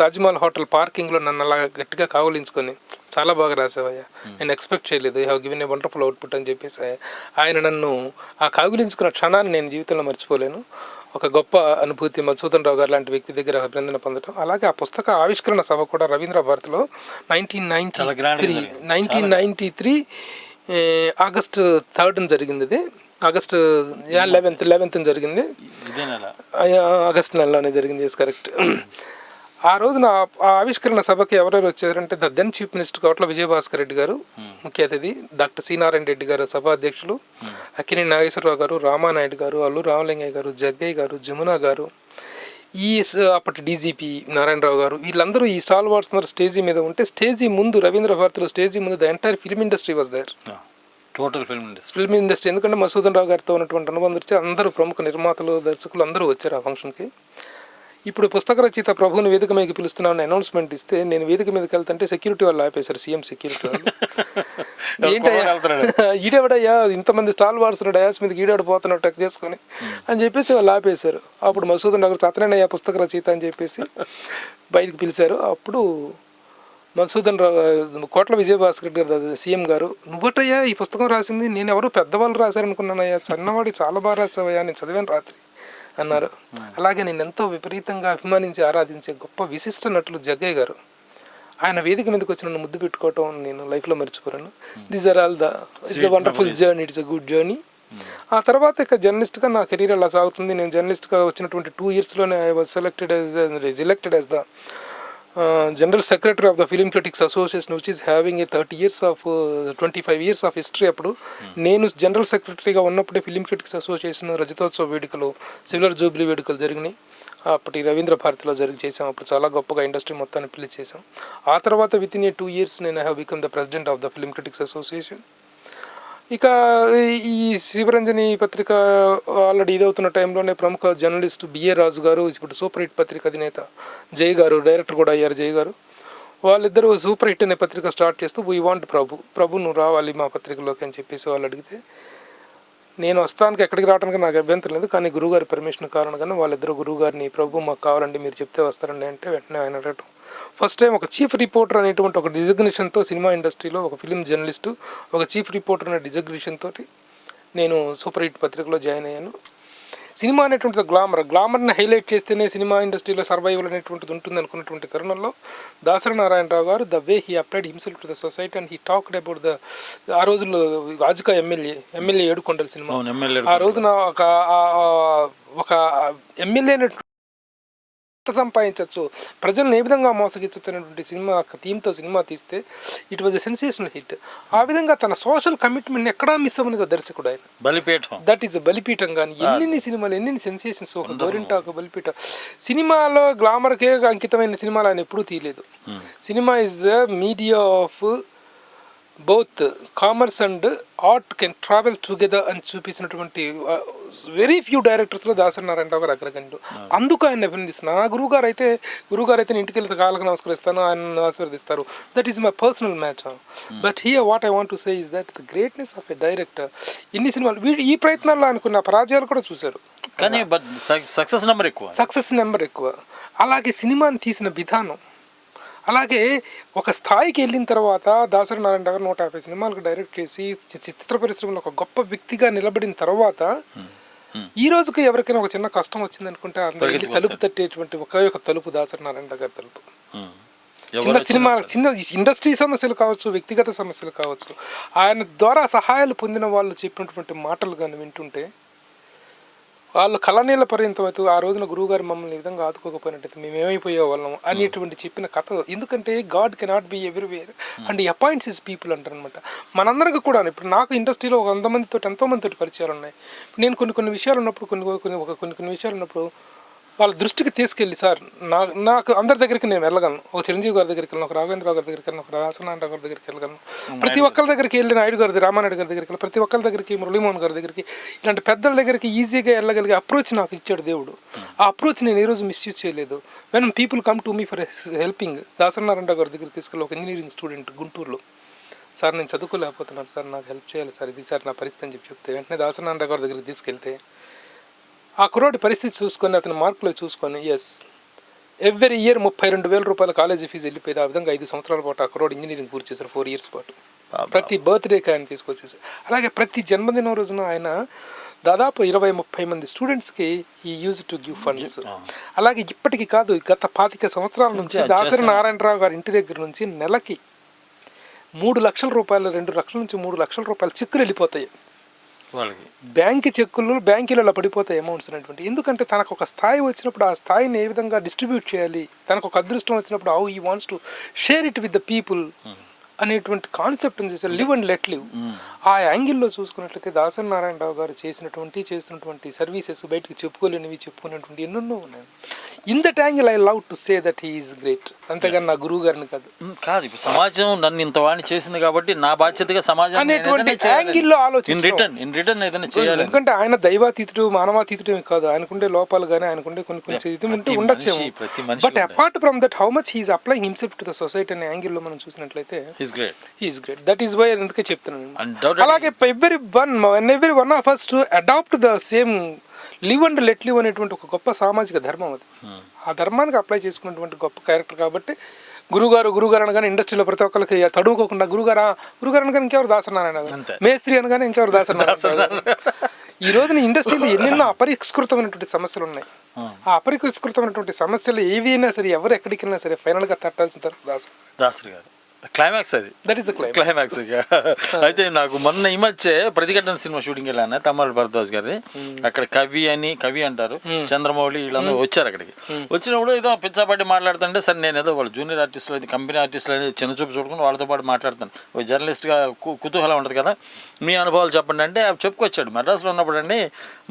తాజ్మహల్ హోటల్ పార్కింగ్లో నన్ను అలా గట్టిగా కావులించుకొని చాలా బాగా రాసావయ్యా, నేను ఎక్స్పెక్ట్ చేయలేదు, you have given a wonderful output అని చెప్పేసి ఆయన నన్ను ఆ కాగులించుకున్న క్షణాన్ని నేను జీవితంలో మర్చిపోలేను. ఒక గొప్ప అనుభూతి మధుసూదన్ రావు గారు లాంటి వ్యక్తి దగ్గర అభినందన పొందడం. అలాగే ఆ పుస్తక ఆవిష్కరణ సభ కూడా రవీంద్ర భారతిలో 1993 ఆగస్టు 3rd జరిగింది. అది ఆగస్టు 11th జరిగింది. ఆగస్టు నెలలోనే జరిగింది, కరెక్ట్. ఆ రోజున ఆ ఆవిష్కరణ సభకి ఎవరెవరు వచ్చారంటే ద దెన్ చీఫ్ మినిస్టర్ కోట్ల విజయభాస్కర్ రెడ్డి గారు ముఖ్య అతిథి, డాక్టర్ సి నారాయణ రెడ్డి గారు సభా అధ్యక్షులు, అక్కినేని నాగేశ్వరరావు గారు, రామానాయుడు గారు, అల్లు రామలింగయ్య గారు, జగ్గయ్య గారు, జమున గారు, అప్పటి డీజీపీ నారాయణరావు గారు, వీళ్ళందరూ ఈ స్టాల్ వార్డ్స్ అందరూ స్టేజీ మీద ఉంటే స్టేజీ ముందు రవీంద్ర భారతిలో స్టేజీ ముందు the entire film industry was there. Total film industry ఎందుకంటే మసూదన్ రావు గారితో ఉన్నటువంటి అనుబంధం వచ్చి అందరూ ప్రముఖ నిర్మాతలు, దర్శకులు అందరూ వచ్చారు ఆ ఫంక్షన్కి. ఇప్పుడు పుస్తక రచయిత ప్రభువుని వేదిక మీదకి పిలుస్తున్నామని అనౌన్స్మెంట్ ఇస్తే నేను వేదిక మీదకి వెళ్తుంటే సెక్యూరిటీ వాళ్ళు ఆపేశారు, సీఎం సెక్యూరిటీ వాళ్ళు. ఏంటయ్యా ఈడెవడయ్యా ఇంతమంది స్టాల్ వాడుతున్నాడు డయాస్ మీదకి ఈడాడు పోతున్నాడు టెక్ చేసుకొని అని చెప్పేసి వాళ్ళు ఆపేశారు. అప్పుడు మసూదన్ రావు అతనేనయ్యా పుస్తక రచయిత అని చెప్పేసి బయటకు పిలిచారు. అప్పుడు మధుసూదన్ రావు కోట్ల విజయభాస్కర్ రెడ్డి గారు సీఎం గారు, నువ్వటయ్యా ఈ పుస్తకం రాసింది, నేను ఎవరో పెద్దవాళ్ళు రాశారనుకున్నానయ్యా, చిన్నవాడి చాలా బాగా రాసావయ్యా, నేను చదివాను రాత్రి అన్నారు. అలాగే నేను ఎంతో విపరీతంగా అభిమానించి ఆరాధించే గొప్ప విశిష్ట నటులు జగ్గయ్య గారు, ఆయన వేదిక మీదకి వచ్చి నన్ను ముద్దు పెట్టుకోవటం నేను లైఫ్లో మర్చిపోయాను. These are all it's a wonderful journey, it's a good journey. ఆ తర్వాత ఇక జర్నలిస్ట్గా నా కెరీర్ అలా సాగుతుంది. నేను జర్నలిస్ట్గా వచ్చినటువంటి 2 yearsలోనే I was elected as the General Secretary of the Film Critics Association, which is having a 25 years of history. అప్పుడు నేను జనరల్ సెక్రటరీగా ఉన్నప్పుడే ఫిలిం క్రిటిక్స్ అసోసియేషన్ రజతోత్సవ వేడుకలు, సిల్వర్ జూబ్లీ వేడుకలు జరిగినాయి. అప్పటి రవీంద్ర భారతిలో చేసాం. అప్పుడు చాలా గొప్పగా ఇండస్ట్రీ మొత్తాన్ని పిలిచి చేసాం. ఆ తర్వాత విత్ ఇన్ 2 years నేను have become the president of the film critics association. ఇక ఈ శివరంజని పత్రిక ఆల్రెడీ ఇదవుతున్న టైంలోనే ప్రముఖ జర్నలిస్ట్ బిఏ రాజు గారు, ఇప్పుడు సూపర్ హిట్ పత్రిక అధినేత జయ్ గారు, డైరెక్టర్ కూడా అయ్యారు జయ్ గారు, వాళ్ళిద్దరూ సూపర్ హిట్ అనే పత్రిక స్టార్ట్ చేస్తూ వీ వాంట్ ప్రభు నువ్వు రావాలి మా పత్రికలోకి అని చెప్పేసి వాళ్ళు అడిగితే, నేను వస్తానికి ఎక్కడికి రావడానికి నాకు అభ్యంతరం లేదు, కానీ గురువుగారి పర్మిషన్ కారణంగానే వాళ్ళిద్దరు గురువుగారిని ప్రభు మాకు కావాలండి మీరు చెప్తే వస్తారండి అంటే వెంటనే ఆయన అడగటం. ఫస్ట్ టైం ఒక చీఫ్ రిపోర్టర్ అనేటువంటి ఒక డిజిగ్నేషన్తో సినిమా ఇండస్ట్రీలో ఒక ఫిలిం జర్నలిస్టు ఒక చీఫ్ రిపోర్టర్ అనే డిజిగ్నేషన్ తోటి నేను సూపర్ హిట్ పత్రికలో జాయిన్ అయ్యాను. సినిమా అనేటువంటిది గ్లామర్ని హైలైట్ చేస్తేనే సినిమా ఇండస్ట్రీలో సర్వైవల్ అనేటువంటిది ఉంటుంది అనుకున్నటువంటి తరుణంలో దాసరి నారాయణరావు గారు the way he applied himself to the society and he talked about the ఆ రోజుల్లో రాజుకా ఎమ్మెల్యే ఏడుకొండల సినిమా, ఆ రోజున ఒక ఎమ్మెల్యే సంపాదించవచ్చు, ప్రజలను ఏ విధంగా మోసగించవచ్చు అనేటువంటి సినిమా థీమ్తో సినిమా తీస్తే it was a sensational hit. ఆ విధంగా తన సోషల్ కమిట్మెంట్ ఎక్కడా మిస్ అవ్వలేదు దర్శకుడు ఆయన. బలిపీఠం, దట్ ఈస్ బలిపీఠం. కానీ ఎన్ని సినిమాలు, ఎన్ని సెన్సేషన్స్, ఒక గోరింటాకు బలిపీఠం. సినిమాలో గ్లామర్కే అంకితమైన సినిమాలు ఆయన ఎప్పుడూ తీయలేదు. Cinema is the media of both commerce and art can travel together అని చూపించినటువంటి వెరీ ఫ్యూ డైరెక్టర్స్లో దాసరి నారాయణరావు గారు అగ్రగణ్యుడు. అందుకు ఆయన అభినందిస్తున్నాను. నా గురువుగారు అయితే నేను ఇంటికి వెళ్తే కాళ్ళకు నమస్కరిస్తాను, ఆయన ఆశీర్వదిస్తారు. That is my personal match. But here what I want to say is that the greatness of a director. ఇన్ని సినిమాలు ఈ ప్రయత్నాల్లో అనుకున్న పరాజయాలు కూడా చూశారు, కానీ సక్సెస్ నెంబర్ ఎక్కువ. అలాగే సినిమాని తీసిన విధానం, అలాగే ఒక స్థాయికి వెళ్ళిన తర్వాత దాసరి నారాయణ గారు 150 సినిమాలకు డైరెక్ట్ చేసి చిత్ర పరిశ్రమలో ఒక గొప్ప వ్యక్తిగా నిలబడిన తర్వాత ఈ రోజుకి ఎవరికైనా ఒక చిన్న కష్టం వచ్చింది అనుకుంటే అందరికి తలుపు తట్టేటువంటి ఒక తలుపు దాసరి నారాయణ గారి తలుపు. చిన్న ఇండస్ట్రీ సమస్యలు కావచ్చు, వ్యక్తిగత సమస్యలు కావచ్చు, ఆయన ద్వారా సహాయాలు పొందిన వాళ్ళు చెప్పినటువంటి మాటలు కానీ వింటుంటే వాళ్ళు కళనీళ్ళ పర్యంతం అయితే ఆ రోజున గురువుగారు మమ్మల్ని ఈ విధంగా ఆదుకోకపోయినట్టయితే మేము ఏమైపోయే వాళ్ళం అనేటువంటి చెప్పిన కథ. ఎందుకంటే God cannot be everywhere and appoints his people అంటారు అనమాట. మనందరికీ కూడా ఇప్పుడు నాకు ఇండస్ట్రీలో 100 మందితో ఎంతో మందితో పరిచయాలు ఉన్నాయి. నేను కొన్ని విషయాలు ఉన్నప్పుడు కొన్ని విషయాలు ఉన్నప్పుడు వాళ్ళ దృష్టికి తీసుకెళ్ళి, సార్ నాకు అందరి దగ్గరికి నేను వెళ్ళగలను, ఒక చిరంజీవి గారి దగ్గరికి వెళ్ళను, ఒక రాఘవేంద్రరావు గారి దగ్గరికి వెళ్ళను, ఒక దాసనారాయణ గారి దగ్గరికి వెళ్ళగలను, ప్రతి ఒక్కరి దగ్గరికి వెళ్ళి నాయుడు గారి రామానాయుడు గారి దగ్గరికి వెళ్ళి ప్రతి ఒక్కరి దగ్గరికి మురళీమోహన్ గారి దగ్గరికి ఇలాంటి పెద్దల దగ్గరికి ఈజీగా వెళ్ళగలిగే అప్రోచ్ నాకు ఇచ్చాడు దేవుడు. ఆ అప్రోచ్ నేను ఏ రోజు మిస్యూజ్ చేయలేదు. When people come to me for helping, Dasanarayana గారి దగ్గరికి తీసుకెళ్ళి ఒక ఇంజనీరింగ్ స్టూడెంట్ గుంటూరులో, సార్ నేను చదువుకోలేకపోతున్నాను సార్, నాకు హెల్ప్ చేయాలి సార్, ఇది సార్ నా పరిస్థితి అని చెప్తే వెంటనే దాసనారాయణ గారి దగ్గరికి తీసుకెళ్తే ఆ కుర్రాడి పరిస్థితి చూసుకొని అతని మార్కులు చూసుకొని ఎవ్రీ ఇయర్ 32,000 రూపాయల కాలేజీ ఫీజు వెళ్ళిపోయింది. ఆ విధంగా 5 సంవత్సరాల పాటు ఆ కుర్రాడు ఇంజనీరింగ్ పూర్తి చేశారు 4 years పాటు. ప్రతి బర్త్డేకి ఆయన తీసుకొచ్చేసారు. అలాగే ప్రతి జన్మదినం రోజున ఆయన దాదాపు 20-30 మంది స్టూడెంట్స్కి ఈ యూజ్ టు గివ్ ఫండ్స్. అలాగే ఇప్పటికి కాదు, గత 25 సంవత్సరాల నుంచి దాసరి నారాయణరావు గారి ఇంటి దగ్గర నుంచి నెలకి 3 లక్షల రూపాయలు, 2 లక్షల నుంచి 3 లక్షల రూపాయలు చెక్కులు వెళ్ళిపోతాయి. వాళ్ళకి బ్యాంక్ చెక్కులు బ్యాంకులలో పడిపోతాయి అమౌంట్స్ అనేటువంటి. ఎందుకంటే తనకు ఒక స్థాయి వచ్చినప్పుడు ఆ స్థాయిని ఏ విధంగా డిస్ట్రిబ్యూట్ చేయాలి, తనకు ఒక అదృష్టం వచ్చినప్పుడు how he wants to share it with the people అనేటువంటి కాన్సెప్ట్ ఉంది చూసారు, లివ్ అండ్ లెట్ లివ్. ఆ యాంగిల్లో చూసుకున్నట్లయితే దాసరి నారాయణరావు గారు చేస్తున్నటువంటి సర్వీసెస్ బయటకు చెప్పుకోలేనివి చెప్పుకునేటువంటి ఎన్నెన్నో ఉన్నాయి. In that angle I love to say that he is great, అంతేగాని నా గురువు గారిని కాదు. కాదు, ఇప్పుడు సమాజం నన్ను ఇంత వాడిని చేసింది కాబట్టి నా బాధ్యతగా సమాజం అనేటువంటి యాంగిల్లో ఆలోచిస్తాం. ఇన్ రిటర్న్ ఏదైనా చేయాలి. ఎందుకంటే ఆయన దైవాతీతుడు మానవాతీతుడు కాదు, ఆయనకుండే లోపాలు కానీ ఆయనకుండే కొన్ని ఇది ఉండొచ్చేమో. But apart from that how much he's applying himself to the society అనే యాంగిల్లో మనం చూసినట్లయితే he's great. That is why అందుకే చెప్తున్నాను. అలాగే every one of us to adopt the same live and let live అనేటువంటి ఒక గొప్ప సామాజిక ధర్మం అది. ఆ ధర్మానికి అప్లై చేసుకున్నటువంటి గొప్ప క్యారెక్టర్ కాబట్టి గురుగారు అనగానే ఇండస్ట్రీలో ప్రతి ఒక్కరికి తడువుకోకుండా గురుగారు అనగానే ఇంకెవరు దాసరి నారాయణ గారు, మేస్త్రి అనగానే ఇంకెవరు దాసరి నారాయణ. ఈ రోజున ఇండస్ట్రీలో ఎన్నెన్నో అపరిష్కృతమైనటువంటి సమస్యలు ఉన్నాయి. ఆ అపరిష్కృతమైనటువంటి సమస్యలు ఏవైనా సరే ఎవరు ఎక్కడికి వెళ్ళినా సరే ఫైనల్గా తట్టాల్సిన తర్వాత దాసరి గారు క్లైమాక్స్ అది. That is the climax. అయితే నాకు మొన్న ఈ మధ్య ప్రతిఘటన సినిమా షూటింగ్ వెళ్ళాను తమ్మల్ భరద్వాజ్ గారి. అక్కడ కవి అంటారు, చంద్రమౌళి వీళ్ళందరూ వచ్చారు అక్కడికి. వచ్చినప్పుడు ఏదో పిచ్చాపాటి మాట్లాడుతుంటే సరే నేను ఏదో వాళ్ళు జూనియర్ ఆర్టిస్టులు కంపెనీ ఆర్టిస్టులు అనేది చిన్న చూపు చూడుకుని వాళ్ళతో పాటు మాట్లాడుతాను. ఒక జర్నలిస్ట్గా కుతూహలం ఉంటుంది కదా, మీ అనుభవాలు చెప్పండి అంటే చెప్పుకొచ్చాడు. మద్రాసులో ఉన్నప్పుడు అండి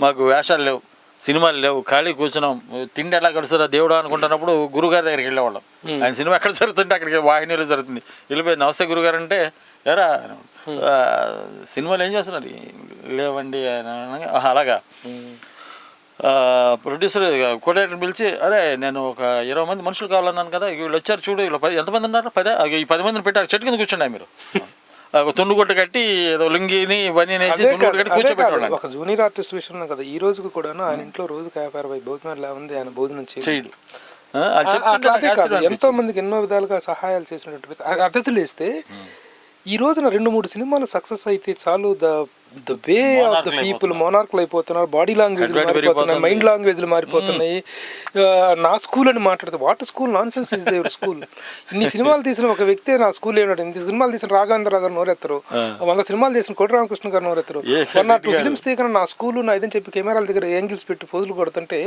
మాకు వేషాలు లేవు, సినిమాలు లేవు, ఖాళీ కూర్చున్నాం, తిండి ఎలా గడుస్తుందా దేవుడు అనుకుంటున్నప్పుడు గురుగారి దగ్గరికి వెళ్ళేవాళ్ళం. ఆయన సినిమా ఎక్కడ జరుగుతుంటే అక్కడికి వాహినీలో జరుగుతుంది. వెళ్ళిపోయి నమస్తే గురుగారు అంటే ఎరా సినిమాలు ఏం చేస్తున్నారు, లేవండి అలాగా. ప్రొడ్యూసర్ కోడేటర్ని పిలిచి అరే నేను ఒక 20 మంది మనుషులు కావాలన్నాను కదా, వీళ్ళు వచ్చారు చూడు, వీళ్ళు ఎంతమంది ఉన్నారు, ఈ 10 మందిని పెట్టారు, చెట్టు కింద కూర్చుండే మీరు తుండుగొట్టు కట్టి ఏదో లుంగిని ఇవన్నీ కూర్చోబెట్టాడు. ఒక జూనియర్ ఆర్టిస్ట్ విషయంలో కదా ఈ రోజుకు కూడా ఆయన ఇంట్లో రోజుకి 50-60 భోజనాలు ఉంది, ఆయన భోజనం చేయడు. ఎంతో మందికి ఎన్నో విధాలుగా సహాయాలు చేసినటువంటి అతిథులు వేస్తే ఈ రోజున 2-3 సినిమాలు సక్సెస్ అయితే చాలు, the way of the people మోనార్కులు అయిపోతున్నారు, బాడీ లాంగ్వేజ్లు మారిపోతున్నాయి, మైండ్ లాంగ్వేజ్లు మారిపోతున్నాయి. నా స్కూల్ అని మాట్లాడితే what school, nonsense is దేవర్ స్కూల్. ఇన్ని సినిమాలు తీసిన ఒక వ్యక్తి నా స్కూల్ ఏమిటి, ఇన్ని సినిమాలు తీసిన రాఘవేంద్ర గారు నోరెత్తరు, 100 సినిమాలు తీసిన కోటి రామకృష్ణ గారు నోరెత్తరు, 102 ఫిల్మ్స్ తీసిన నా స్కూల్ నా ఇదని చెప్పి కెమెరాల దగ్గర యాంగిల్స్ పెట్టి పోజులు కొడుతుంటే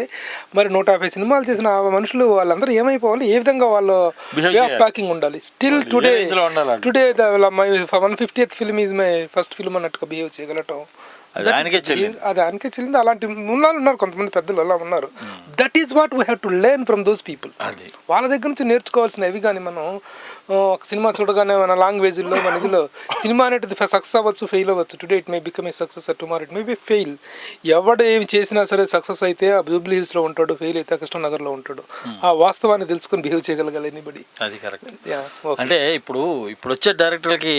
మరి 150 సినిమాలు చేసిన మనుషులు వాళ్ళందరూ ఏమైపోవాలి, ఏ విధంగా వాళ్ళు వే ఆఫ్ టాకింగ్ ఉండాలి. Still today my 150th film is my first film అన్నట్టుగా బిహేవ్ చేయగలటం అది ఆయనకే చెల్లింది. అలాంటి ఉన్నారు కొంతమంది పెద్దలు అలా ఉన్నారు. That is what we have to learn from those people. వాళ్ళ దగ్గర నుంచి నేర్చుకోవాల్సినవి. కానీ మనం ఒక సినిమా చూడగానే మన లాంగ్వేజ్లో మన ఇదిలో సినిమా అనేది సక్సెస్ అవ్వచ్చు, ఫెయిల్ అవ్వచ్చు. Today it may become a success, tomorrow it may be fail. ఎవడు ఏమి చేసినా సరే సక్సెస్ అయితే ఆ జూబ్లీ హిల్స్లో ఉంటాడు, ఫెయిల్ అయితే కృష్ణనగర్లో ఉంటాడు. ఆ వాస్తవాన్ని తెలుసుకొని బిహేవ్ చేయగలగాలి ఎనీబడి. అది కరెక్ట్. అంటే ఇప్పుడు వచ్చే డైరెక్టర్లకి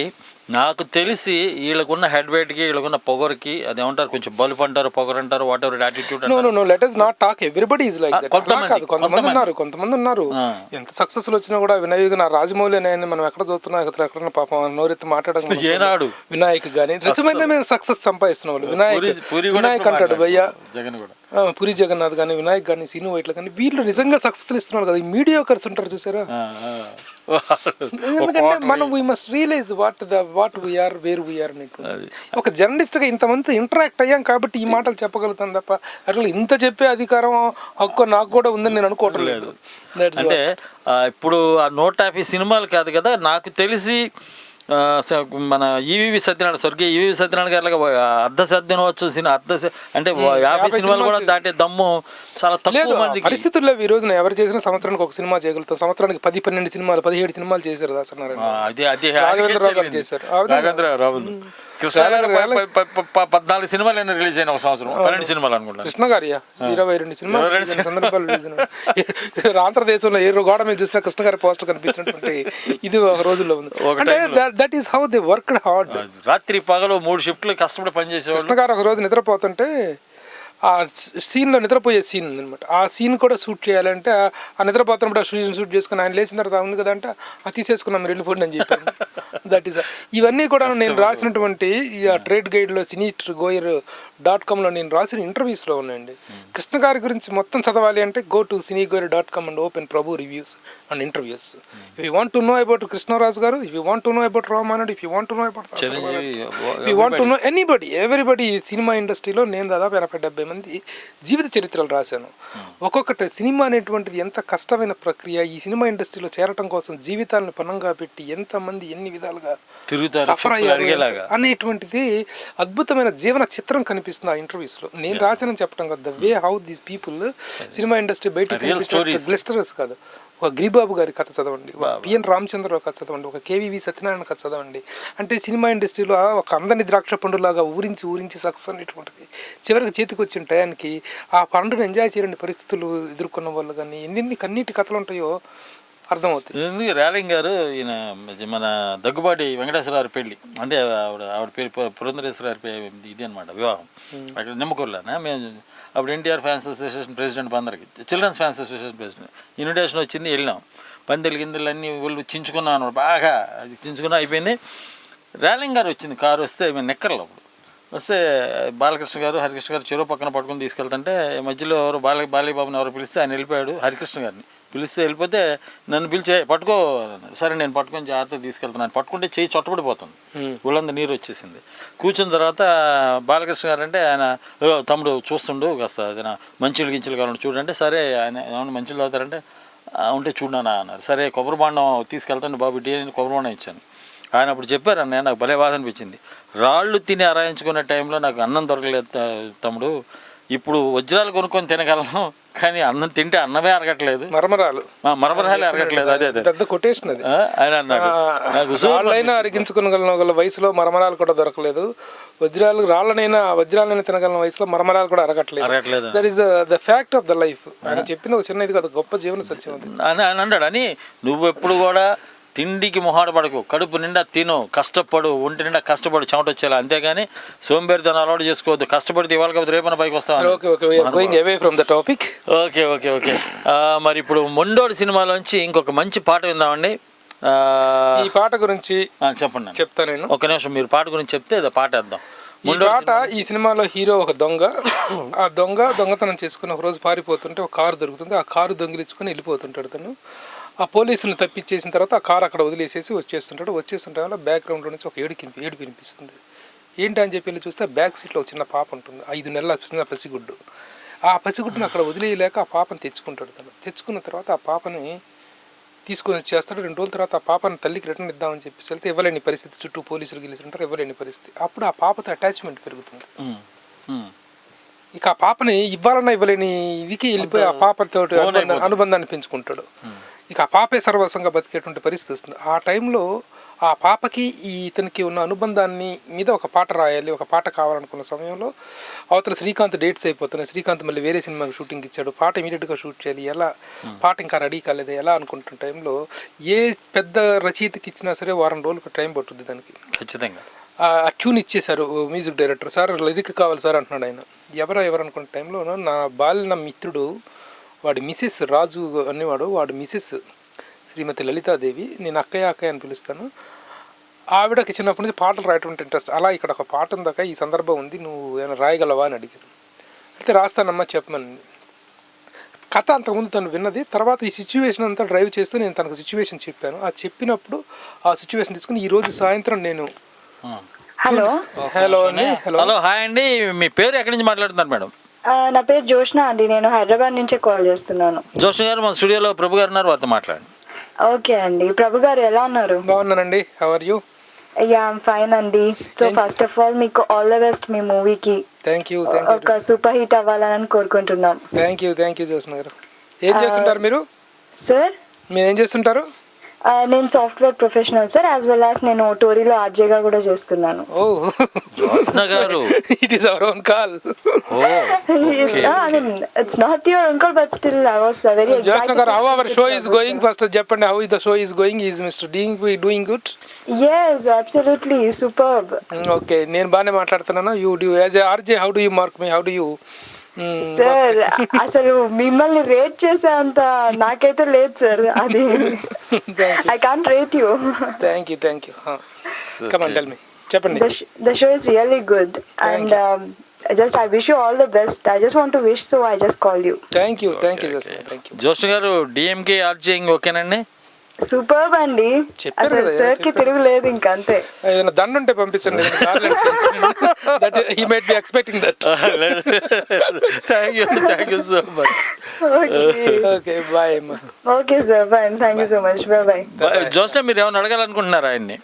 నాకు తెలిసి వీళ్ళకున్న హెడ్ వెయిట్కి వీళ్ళకున్న పొగర్కి అదేమంటారు కొంచెం బల్బ్ అంటారు, పొగర్ అంటారు, whatever attitude. No let us not talk, everybody is like that. కొంతమంది ఉన్నారు ఎంత సక్సెస్ వచ్చినా కూడా వినాయక్ నా రాజమౌళి అని మనం ఎక్కడ చూస్తున్నా ఎక్కడ పాపం నోరెత్తి మాట్లాడడం వినాయక్ కానీ నిజమైన మీద సక్సెస్ సంపాదిస్తున్న వాళ్ళు వినాయక్ అంటాడు భయ్యా, పూరి జగన్నాథ్ కానీ వినాయక్ కానీ సీను వైట్ల కానీ వీళ్ళు నిజంగా సక్సెస్ ఇస్తున్నారు కదా. ఈ మీడియోకర్స్ ఉంటారు చూసారా, ఎందుకంటే మనం we must realise what we are where we are అనేటువంటి. ఒక జర్నలిస్ట్గా ఇంతమంది ఇంటరాక్ట్ అయ్యాం కాబట్టి ఈ మాటలు చెప్పగలుగుతాను తప్ప అట్లా ఇంత చెప్పే అధికారం హక్కు నాకు కూడా ఉందని నేను అనుకోవటం లేదు. అంటే ఇప్పుడు ఆ 150 సినిమాలు కాదు కదా, నాకు తెలిసి మన ఈవీవి సత్యనారాయణ స్వర్గీయ ఈవీవి సత్యనారాయణ గారి అర్ధ సద్దినవచ్చు అంటే 50 సినిమాలు కూడా దాటే దమ్ము చాలా తక్కువ మంది. పరిస్థితుల్లో ఈ రోజున ఎవరు చేసినా సంవత్సరానికి ఒక సినిమా చేయగలుగుతాం. సంవత్సరానికి 10-12 సినిమాలు 17 సినిమాలు చేశారు దాసనారాయణ. రాఘవేంద్రరావు గారు చేశారు. 14 సినిమాలు రిలీజ్ అయిన ఒక సంవత్సరం 12 సినిమాలు అనుకుంటా. కృష్ణ గారి 22 సినిమాలు సందర్భాలు రిలీజ్ అయిన ఆంధ్రదేశంలో ఏ గోడ మీద చూసినా కృష్ణ గారి పోస్టర్ కనిపించినటువంటి ఇది ఒక రోజుల్లో ఉంది. అంటే that is how they worked hard. రాత్రి పగలు 3 షిఫ్ట్లు కష్టపడి పనిచేసేవాళ్ళు. కృష్ణ గారు ఒక రోజు నిద్రపోతుంటే ఆ సీన్లో నిద్రపోయే సీన్ ఉందనమాట. ఆ సీన్ కూడా షూట్ చేయాలంటే ఆ నిద్రపోతున్నప్పుడు ఆ షూట్ చేసుకుని ఆయన లేచిన తర్వాత ఉంది కదా అంటే అది తీసేసుకున్నాం మీరు వెళ్ళిపోండి అని చెప్పాను. దట్ ఈస్ ఇవన్నీ కూడా నేను రాసినటువంటి ఈ ట్రేడ్ గైడ్లో cinegoyer.com నేను రాసిన ఇంటర్వ్యూస్లో ఉన్నాయండి. కృష్ణ గారి గురించి మొత్తం చదవాలి అంటే go to cinegoyer.com and open Prabhu reviews and interviews. If you want to know about Krishnaraj garu, if you want to know about Ramanand, if you want to know about if you want to know everybody cinema ఇండస్ట్రీలో నేను దాదాపు 80-70 మంది జీవిత చరిత్రలు రాశాను. ఒక్కొక్కటి సినిమా అనేటువంటిది ఎంత కష్టమైన ప్రక్రియ, ఈ సినిమా ఇండస్ట్రీలో చేరటం కోసం జీవితాలను పణంగా పెట్టి ఎంతమంది ఎన్ని విధాలుగా సఫర్ అయ్యారు అనేటువంటిది అద్భుతమైన జీవన చిత్రం కనిపిస్తుంది ఆ ఇంటర్వ్యూస్లో. నేను రాశానని చెప్పడం కదా, the way how these people cinema industry బయటకు గ్లిస్టరస్ కాదు. ఒక గిరిబాబు గారి కథ చదవండి, ఒక పిఎన్ రామచంద్రరావు కథ చదవండి, ఒక కేవీవి సత్యనారాయణ కథ చదవండి. అంటే సినిమా ఇండస్ట్రీలో ఒక అందని ద్రాక్ష పండులాగా ఊరించి సక్సెస్ అనేటువంటిది చివరికి చేతికి వచ్చిన టయానికి ఆ పండును ఎంజాయ్ చేయని పరిస్థితులు ఎదుర్కొన్న వాళ్ళు కానీ ఎన్ని కన్నీటి కథలు ఉంటాయో అర్థమవుతుంది. రేలింగ్ గారు ఈయన మన దగ్గుబాటి వెంకటేశ్వరరావు పెళ్ళి అంటే ఆవిడ పేరు పురంధరేశ్వర ఇది అనమాట వివాహం అక్కడ నిమ్మకూరులోనే. మేము అప్పుడు ఎన్టీఆర్ ఫ్యాన్స్ అసోసియేషన్ ప్రెసిడెంట్ అందరికి, children's fans association president, invitation వచ్చింది, వెళ్ళినాం. పందిలు గిందెలు అన్నీ వాళ్ళు చించుకున్నాం అనమాట, బాగా చించుకున్నా అయిపోయింది. రేలింగ్ గారు వచ్చింది, కారు వస్తే మేము నెక్కర్లు అప్పుడు వస్తే బాలకృష్ణ గారు హరికృష్ణ గారు చెరువు పక్కన పట్టుకుని తీసుకెళ్తుంటే మధ్యలో ఎవరు బాలయ్యబాబుని ఎవరు పిలిస్తే ఆయన వెళ్ళిపోయాడు. హరికృష్ణ గారిని పిలిస్తే వెళ్ళిపోతే నన్ను పిలిచే పట్టుకో, సరే నేను పట్టుకొని జాగ్రత్తగా తీసుకెళ్తున్నాను. పట్టుకుంటే చేయి చొట్టపడిపోతుంది, ఒళ్ళంతా నీరు వచ్చేసింది. కూర్చున్న తర్వాత బాలకృష్ణ గారు అంటే ఆయన తమ్ముడు చూస్తుండు కాస్త ఏదైనా మంచిలు గించులు కావాలంటే చూడంటే, సరే ఆయన ఏమన్నా మంచిలు తాగుతారంటే ఉంటే చూడనా అన్నారు. సరే కొబ్బరి బాండం తీసుకెళ్తాను బాబు టీ అని కొబ్బరి బాండం ఇచ్చాను. ఆయన అప్పుడు చెప్పారు అన్నయ్య, నాకు భలే బాధ అనిపించింది, రాళ్ళు తిని అరాయించుకునే టైంలో నాకు అన్నం దొరకలేదు తమ్ముడు, ఇప్పుడు వజ్రాలు కొనుక్కొని తినగలను కానీ అన్నం తింటే అన్నమే అరగట్లేదు, మరమరాలు అరగట్లేదు. అదే పెద్ద కొటేషన్ అది. ఆయన అన్నాడు, రాళ్ళైనా అరిగించుకునగల వయసులో మరమరాలు కూడా దొరకలేదు, వజ్రాలైనా తినగల వయసులో మరమరాలు కూడా అరగట్లేదు. That is the fact of the life. ఆయన చెప్పింది ఒక చిన్న ఇది కదా, గొప్ప జీవన సత్యం అది అని ఆయన అన్నాడు. అని నువ్వు ఎప్పుడు కూడా తిండికి మొహాట పడకు, కడుపు నిండా తిను, కష్టపడు, ఒంటి నిండా కష్టపడు, చెమట వచ్చేలా, అంతేగాని సోంబేరితనం అలవాటు చేసుకోవద్దు. కష్టపడితే ఇవాళ కాబట్టి రేపన పైకి వస్తాం. ఓకే. మరి ఇప్పుడు మొండోడి సినిమాలోంచి ఇంకొక మంచి పాట విందామండి. ఈ పాట గురించి చెప్పండి, చెప్తా నేను. ఒక నిమిషం మీరు పాట గురించి చెప్తే పాట వేద్దాం. ఈ పాట, ఈ సినిమాలో హీరో ఒక దొంగ, ఆ దొంగతనం చేసుకుని ఒక రోజు పారిపోతుంటే ఒక కారు దొరుకుతుంది, ఆ కారు దొంగిలించుకొని వెళ్ళిపోతుంటాడు తను. ఆ పోలీసులను తప్పించేసిన తర్వాత ఆ కారు అక్కడ వదిలేసేసి వచ్చేస్తుంటే వల్ల బ్యాక్గ్రౌండ్లో నుంచి ఒక ఏడు వినిపిస్తుంది. ఏంటి అని చెప్పి వెళ్ళి చూస్తే బ్యాక్ సీట్లో ఒక చిన్న పాప ఉంటుంది, 5 నెలల చిన్న పసిగుడ్డు. ఆ పసిగుడ్డును అక్కడ వదిలేయలేక ఆ పాపను తెచ్చుకుంటాడు. తను తెచ్చుకున్న తర్వాత ఆ పాపని తీసుకొని వచ్చేస్తాడు. 2 రోజుల తర్వాత ఆ పాపని తల్లికి రిటర్న్ ఇద్దామని చెప్పేసి వెళ్తే ఇవ్వలేని పరిస్థితి, చుట్టూ పోలీసులు గెలిచినట్టారు, ఇవ్వలేని పరిస్థితి. అప్పుడు ఆ పాపతో అటాచ్మెంట్ పెరుగుతుంది. ఇక ఆ పాపని ఇవ్వాలన్నా ఇవ్వలేని ఇదికి వెళ్ళిపోయి ఆ పాపతో అనుబంధాన్ని పెంచుకుంటాడు. ఇక ఆ పాపే సర్వస్వంగా బతికేటువంటి పరిస్థితి వస్తుంది. ఆ టైంలో ఆ పాపకి ఇతనికి ఉన్న అనుబంధాన్ని మీద ఒక పాట రాయాలి, ఒక పాట కావాలనుకున్న సమయంలో అవతల శ్రీకాంత్ డేట్స్ అయిపోతున్నాయి. శ్రీకాంత్ మళ్ళీ వేరే సినిమాకి షూటింగ్ ఇచ్చాడు, పాట ఇమీడియట్గా షూట్ చేయాలి, ఎలా పాట ఇంకా రెడీ కాలేదు ఎలా అనుకుంటున్న టైంలో ఏ పెద్ద రచయితకి ఇచ్చినా సరే 1 వారం రోజులు టైం పట్టుద్ది దానికి ఖచ్చితంగా. ఆ ట్యూన్ ఇచ్చేశారు మ్యూజిక్ డైరెక్టర్, సార్ లిరిక్ కావాలి సార్ అంటున్నాడు ఆయన. ఎవరు అనుకున్న టైంలో నా మిత్రుడు వాడి మిసెస్ రాజు అనేవాడు, వాడు మిసెస్ శ్రీమతి లలితాదేవి, నేను అక్కయ్య అని పిలుస్తాను. ఆవిడకి చిన్నప్పటి నుంచి పాటలు రాయటం ఇంట్రెస్ట్. అలా ఇక్కడ ఒక పాట ఉందాక ఈ సందర్భం ఉంది, నువ్వు ఏమైనా రాయగలవా అని అడిగాను. అయితే రాస్తానమ్మా చెప్పమని. కథ అంతకుముందు తను విన్నది, తర్వాత ఈ సిచ్యువేషన్ అంతా డ్రైవ్ చేస్తూ నేను తనకు సిచ్యువేషన్ చెప్పాను. ఆ చెప్పినప్పుడు ఆ సిచ్యువేషన్ తీసుకుని ఈరోజు సాయంత్రం నేను హలో హాయ్ అండి, మీ పేరు ఎక్కడి నుంచి మాట్లాడుతున్నారు మేడం? నా పేరు జోష్న అండి, నేను హైదరాబాద్ నుంచే కాల్ చేస్తున్నాను. జోష్న గారు మన స్టూడియోలో ప్రభు గారు ఉన్నారు, వారితో మాట్లాడండి. ఓకే అండి, ప్రభు గారు ఎలా ఉన్నారు? బాగున్నానండి, how are you? Ya I'm fine అండి. సో ఫస్ట్ ఆఫ్ ఆల్ మీకు ఆల్ ద బెస్ట్ మీ మూవీకి. Thank you. ఒక సూపర్ హిట్ అవ్వాలని కోరుకుంటున్నాం. థ్యాంక్ యూ జోష్న గారు. ఏం చేస్తుంటారు మీరు? సార్ మీరు ఏం చేస్తుంటారు? నేను software professional sir, as well as నేను టోరీలో ఆర్జేగా కూడా చేస్తున్నాను. It is our own call. I mean it's not your uncle but still I was very excited. Josna garu, how our show is going? First చెప్పండి, how the show is going? Is Mr. doing good? Yes, absolutely superb. Okay, నేను బానే మాట్లాడుతున్నాను. You do as a RJ, how do you mark me? How do you sir అసలు మిమ్మల్ని రేట్ చేసే అంత నాకైతే లేదు సార్. అది I can't rate you. Thank you. Come on tell me, చెప్పండి. The show is really good and I wish you all the best. I just want to wish, so I just called you. Thank you. Joshna గారు డిఎంకే ఆర్జేయింగ్ ఓకేనండి? సూపర్బ్ అండి. చెప్పారు అసలు కదా, సార్ కి తిరుగులేదు ఇంకా, అంతే. ఏదైనా దండ ఉంటే పంపించండి. That he might be expecting that. Thank you so much. Okay bye అమ్మా. Okay sir, bye. Thank you so much. Bye. Joshna మీరు ఏమైనా అడగాలనుకుంటున్నారా ఆయన్ని?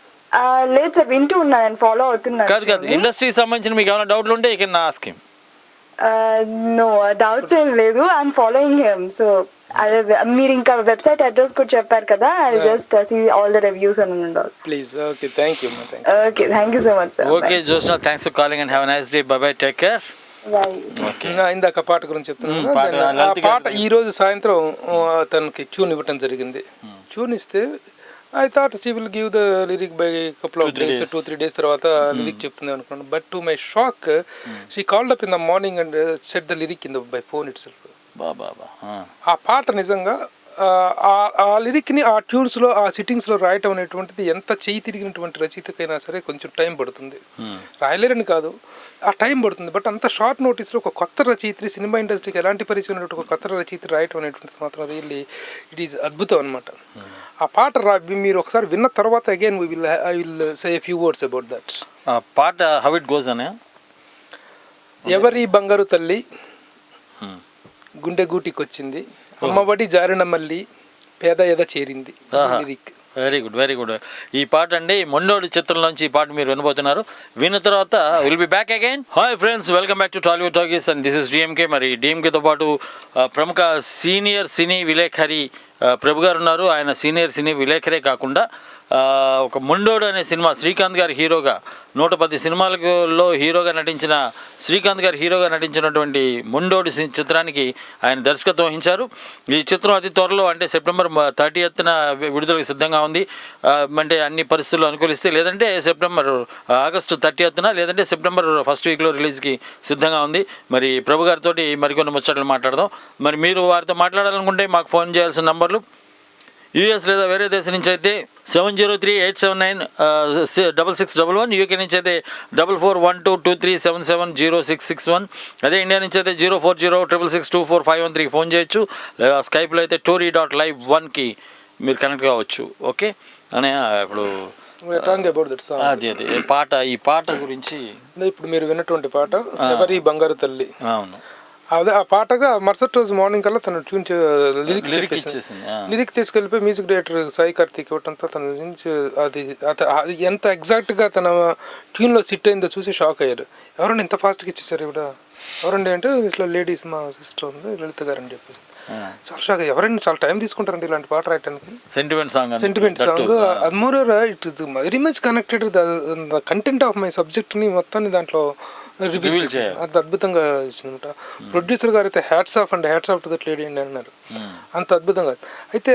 లేదు సార్, వింటూ ఉన్నా, నేను ఫాలో అవుతున్నాను. కాదు ఇండస్ట్రీకి సంబంధించిన మీకు ఏమైనా డౌట్లు ఉంటే you can ask him. No doubts ఏం లేదు. I'm following him. సో మీరు ఇంకా వెబ్సైట్ అడ్రస్ కూడా చెప్పారు కదా, I just see all the reviews and all. Please. Okay, thank you. Okay, thank you so much sir. Okay Jyoshna, thanks for calling and have a nice day. Bye bye, take care. ఇందాక పాట గురించి చెప్తున్నాను. ఆ పాట ఈ రోజు సాయంత్రం తనకి ట్యూన్ ఇవ్వటం జరిగింది. ట్యూన్ ఇస్తే I thought she will give the lyric by couple of days, 2-3 days తర్వాత లిరిక్ చెప్తుంది అనుకున్నాను. But to my shock she called up in the morning and set the lyric in the by phone it self. ఆ పాట నిజంగా ఆ లిరిక్ని ఆ ట్యూన్స్లో ఆ సిట్టింగ్స్లో రాయటం అనేటువంటిది ఎంత చేయి తిరిగినటువంటి రచయితకైనా సరే కొంచెం టైం పడుతుంది. రాయలేరని కాదు, ఆ టైం పడుతుంది. బట్ అంత షార్ట్ నోటీస్లో ఒక కొత్త రచయిత్రి, సినిమా ఇండస్ట్రీకి ఎలాంటి పరిచయం ఉన్నటువంటి ఒక కొత్త రచయిత్రి రాయటం అనేటువంటిది మాత్రం రియల్లీ ఇట్ ఈస్ అద్భుతం అనమాట. ఆ పాట మీరు ఒకసారి విన్న తర్వాత again I will say a few words about that. పాట హౌ ఇట్ గోస్ అనే, ఎవరి బంగారు తల్లి గుండె గూటికొచ్చింది, అమ్మఒడి జారిన మళ్ళీ పేద ఎద చేరింది. Very good, very good. ఈ పాట అండి మొండోడి చిత్రంలోంచి ఈ పాట మీరు వినబోతున్నారు. విన్న తర్వాత will be back again. Hi friends, welcome back to Tollywood talkies and this is DMK. మరి డిఎంకేతో పాటు ప్రముఖ సీనియర్ సినీ విలేఖరి ప్రభు గారు ఉన్నారు. ఆయన సీనియర్ సినీ విలేఖరే కాకుండా ఒక మొండోడు అనే సినిమా శ్రీకాంత్ గారి హీరోగా 110 సినిమాలలో హీరోగా నటించిన శ్రీకాంత్ గారు హీరోగా నటించినటువంటి మొండోడి చిత్రానికి ఆయన దర్శకత్వం వహించారు. ఈ చిత్రం అతి త్వరలో అంటే సెప్టెంబర్ 30న విడుదలకు సిద్ధంగా ఉంది. అంటే అన్ని పరిస్థితులు అనుకూలిస్తే, లేదంటే ఆగస్టు 30న, లేదంటే సెప్టెంబర్ ఫస్ట్ వీక్లో రిలీజ్కి సిద్ధంగా ఉంది. మరి ప్రభు గారితో మరికొన్ని ముచ్చట్లు మాట్లాడదాం. మరి మీరు వారితో మాట్లాడాలనుకుంటే మాకు ఫోన్ చేయాల్సిన నంబర్లు యూఎస్ లేదా వేరే దేశం నుంచి అయితే 703-879-6611, యూకే నుంచి అయితే 441223770661, అదే ఇండియా నుంచి అయితే 04066624513 ఫోన్ చేయొచ్చు. లేదా స్కైప్లో అయితే tory.live1కి మీరు కనెక్ట్ కావచ్చు. ఓకే అనే ఇప్పుడు అదే పాట, ఈ పాట గురించి ఇప్పుడు మీరు విన్నటువంటి పాట ఎవరి బంగారు తల్లి. అవును, అదే ఆ పాటగా మరుసటి రోజు మార్నింగ్ కల్లా తను ట్యూన్ లిరిక్ తీసుకెళ్ళిపోయి మ్యూజిక్ డైరెక్టర్ సాయి కార్తీక్ ఇవ్వటంతో తన నుంచి అది ఎంత ఎగ్జాక్ట్గా తన ట్యూన్లో సిట్ అయిందో చూసి షాక్ అయ్యారు. ఎవరండి ఇంత ఫాస్ట్గా ఇచ్చేసారు ఇవిడ, ఎవరండి అంటే ఇట్లా లేడీస్ మా సిస్టర్ ఉంది లలిత గారు అని చెప్పేసి చాలా షాక్. ఎవరైనా చాలా టైం తీసుకుంటారండి ఇలాంటి పాట రాయటానికి. సెంటిమెంట్ సాంగ్ అది more it is very much connected the content of my సబ్జెక్ట్ని మొత్తాన్ని దాంట్లో రివీల్ చేయాలి. అది అద్భుతంగా ఇచ్చిందన్నమాట. ప్రొడ్యూసర్ గారు అయితే hats off to that lady అండి అన్నారు. అంత అద్భుతంగా. అయితే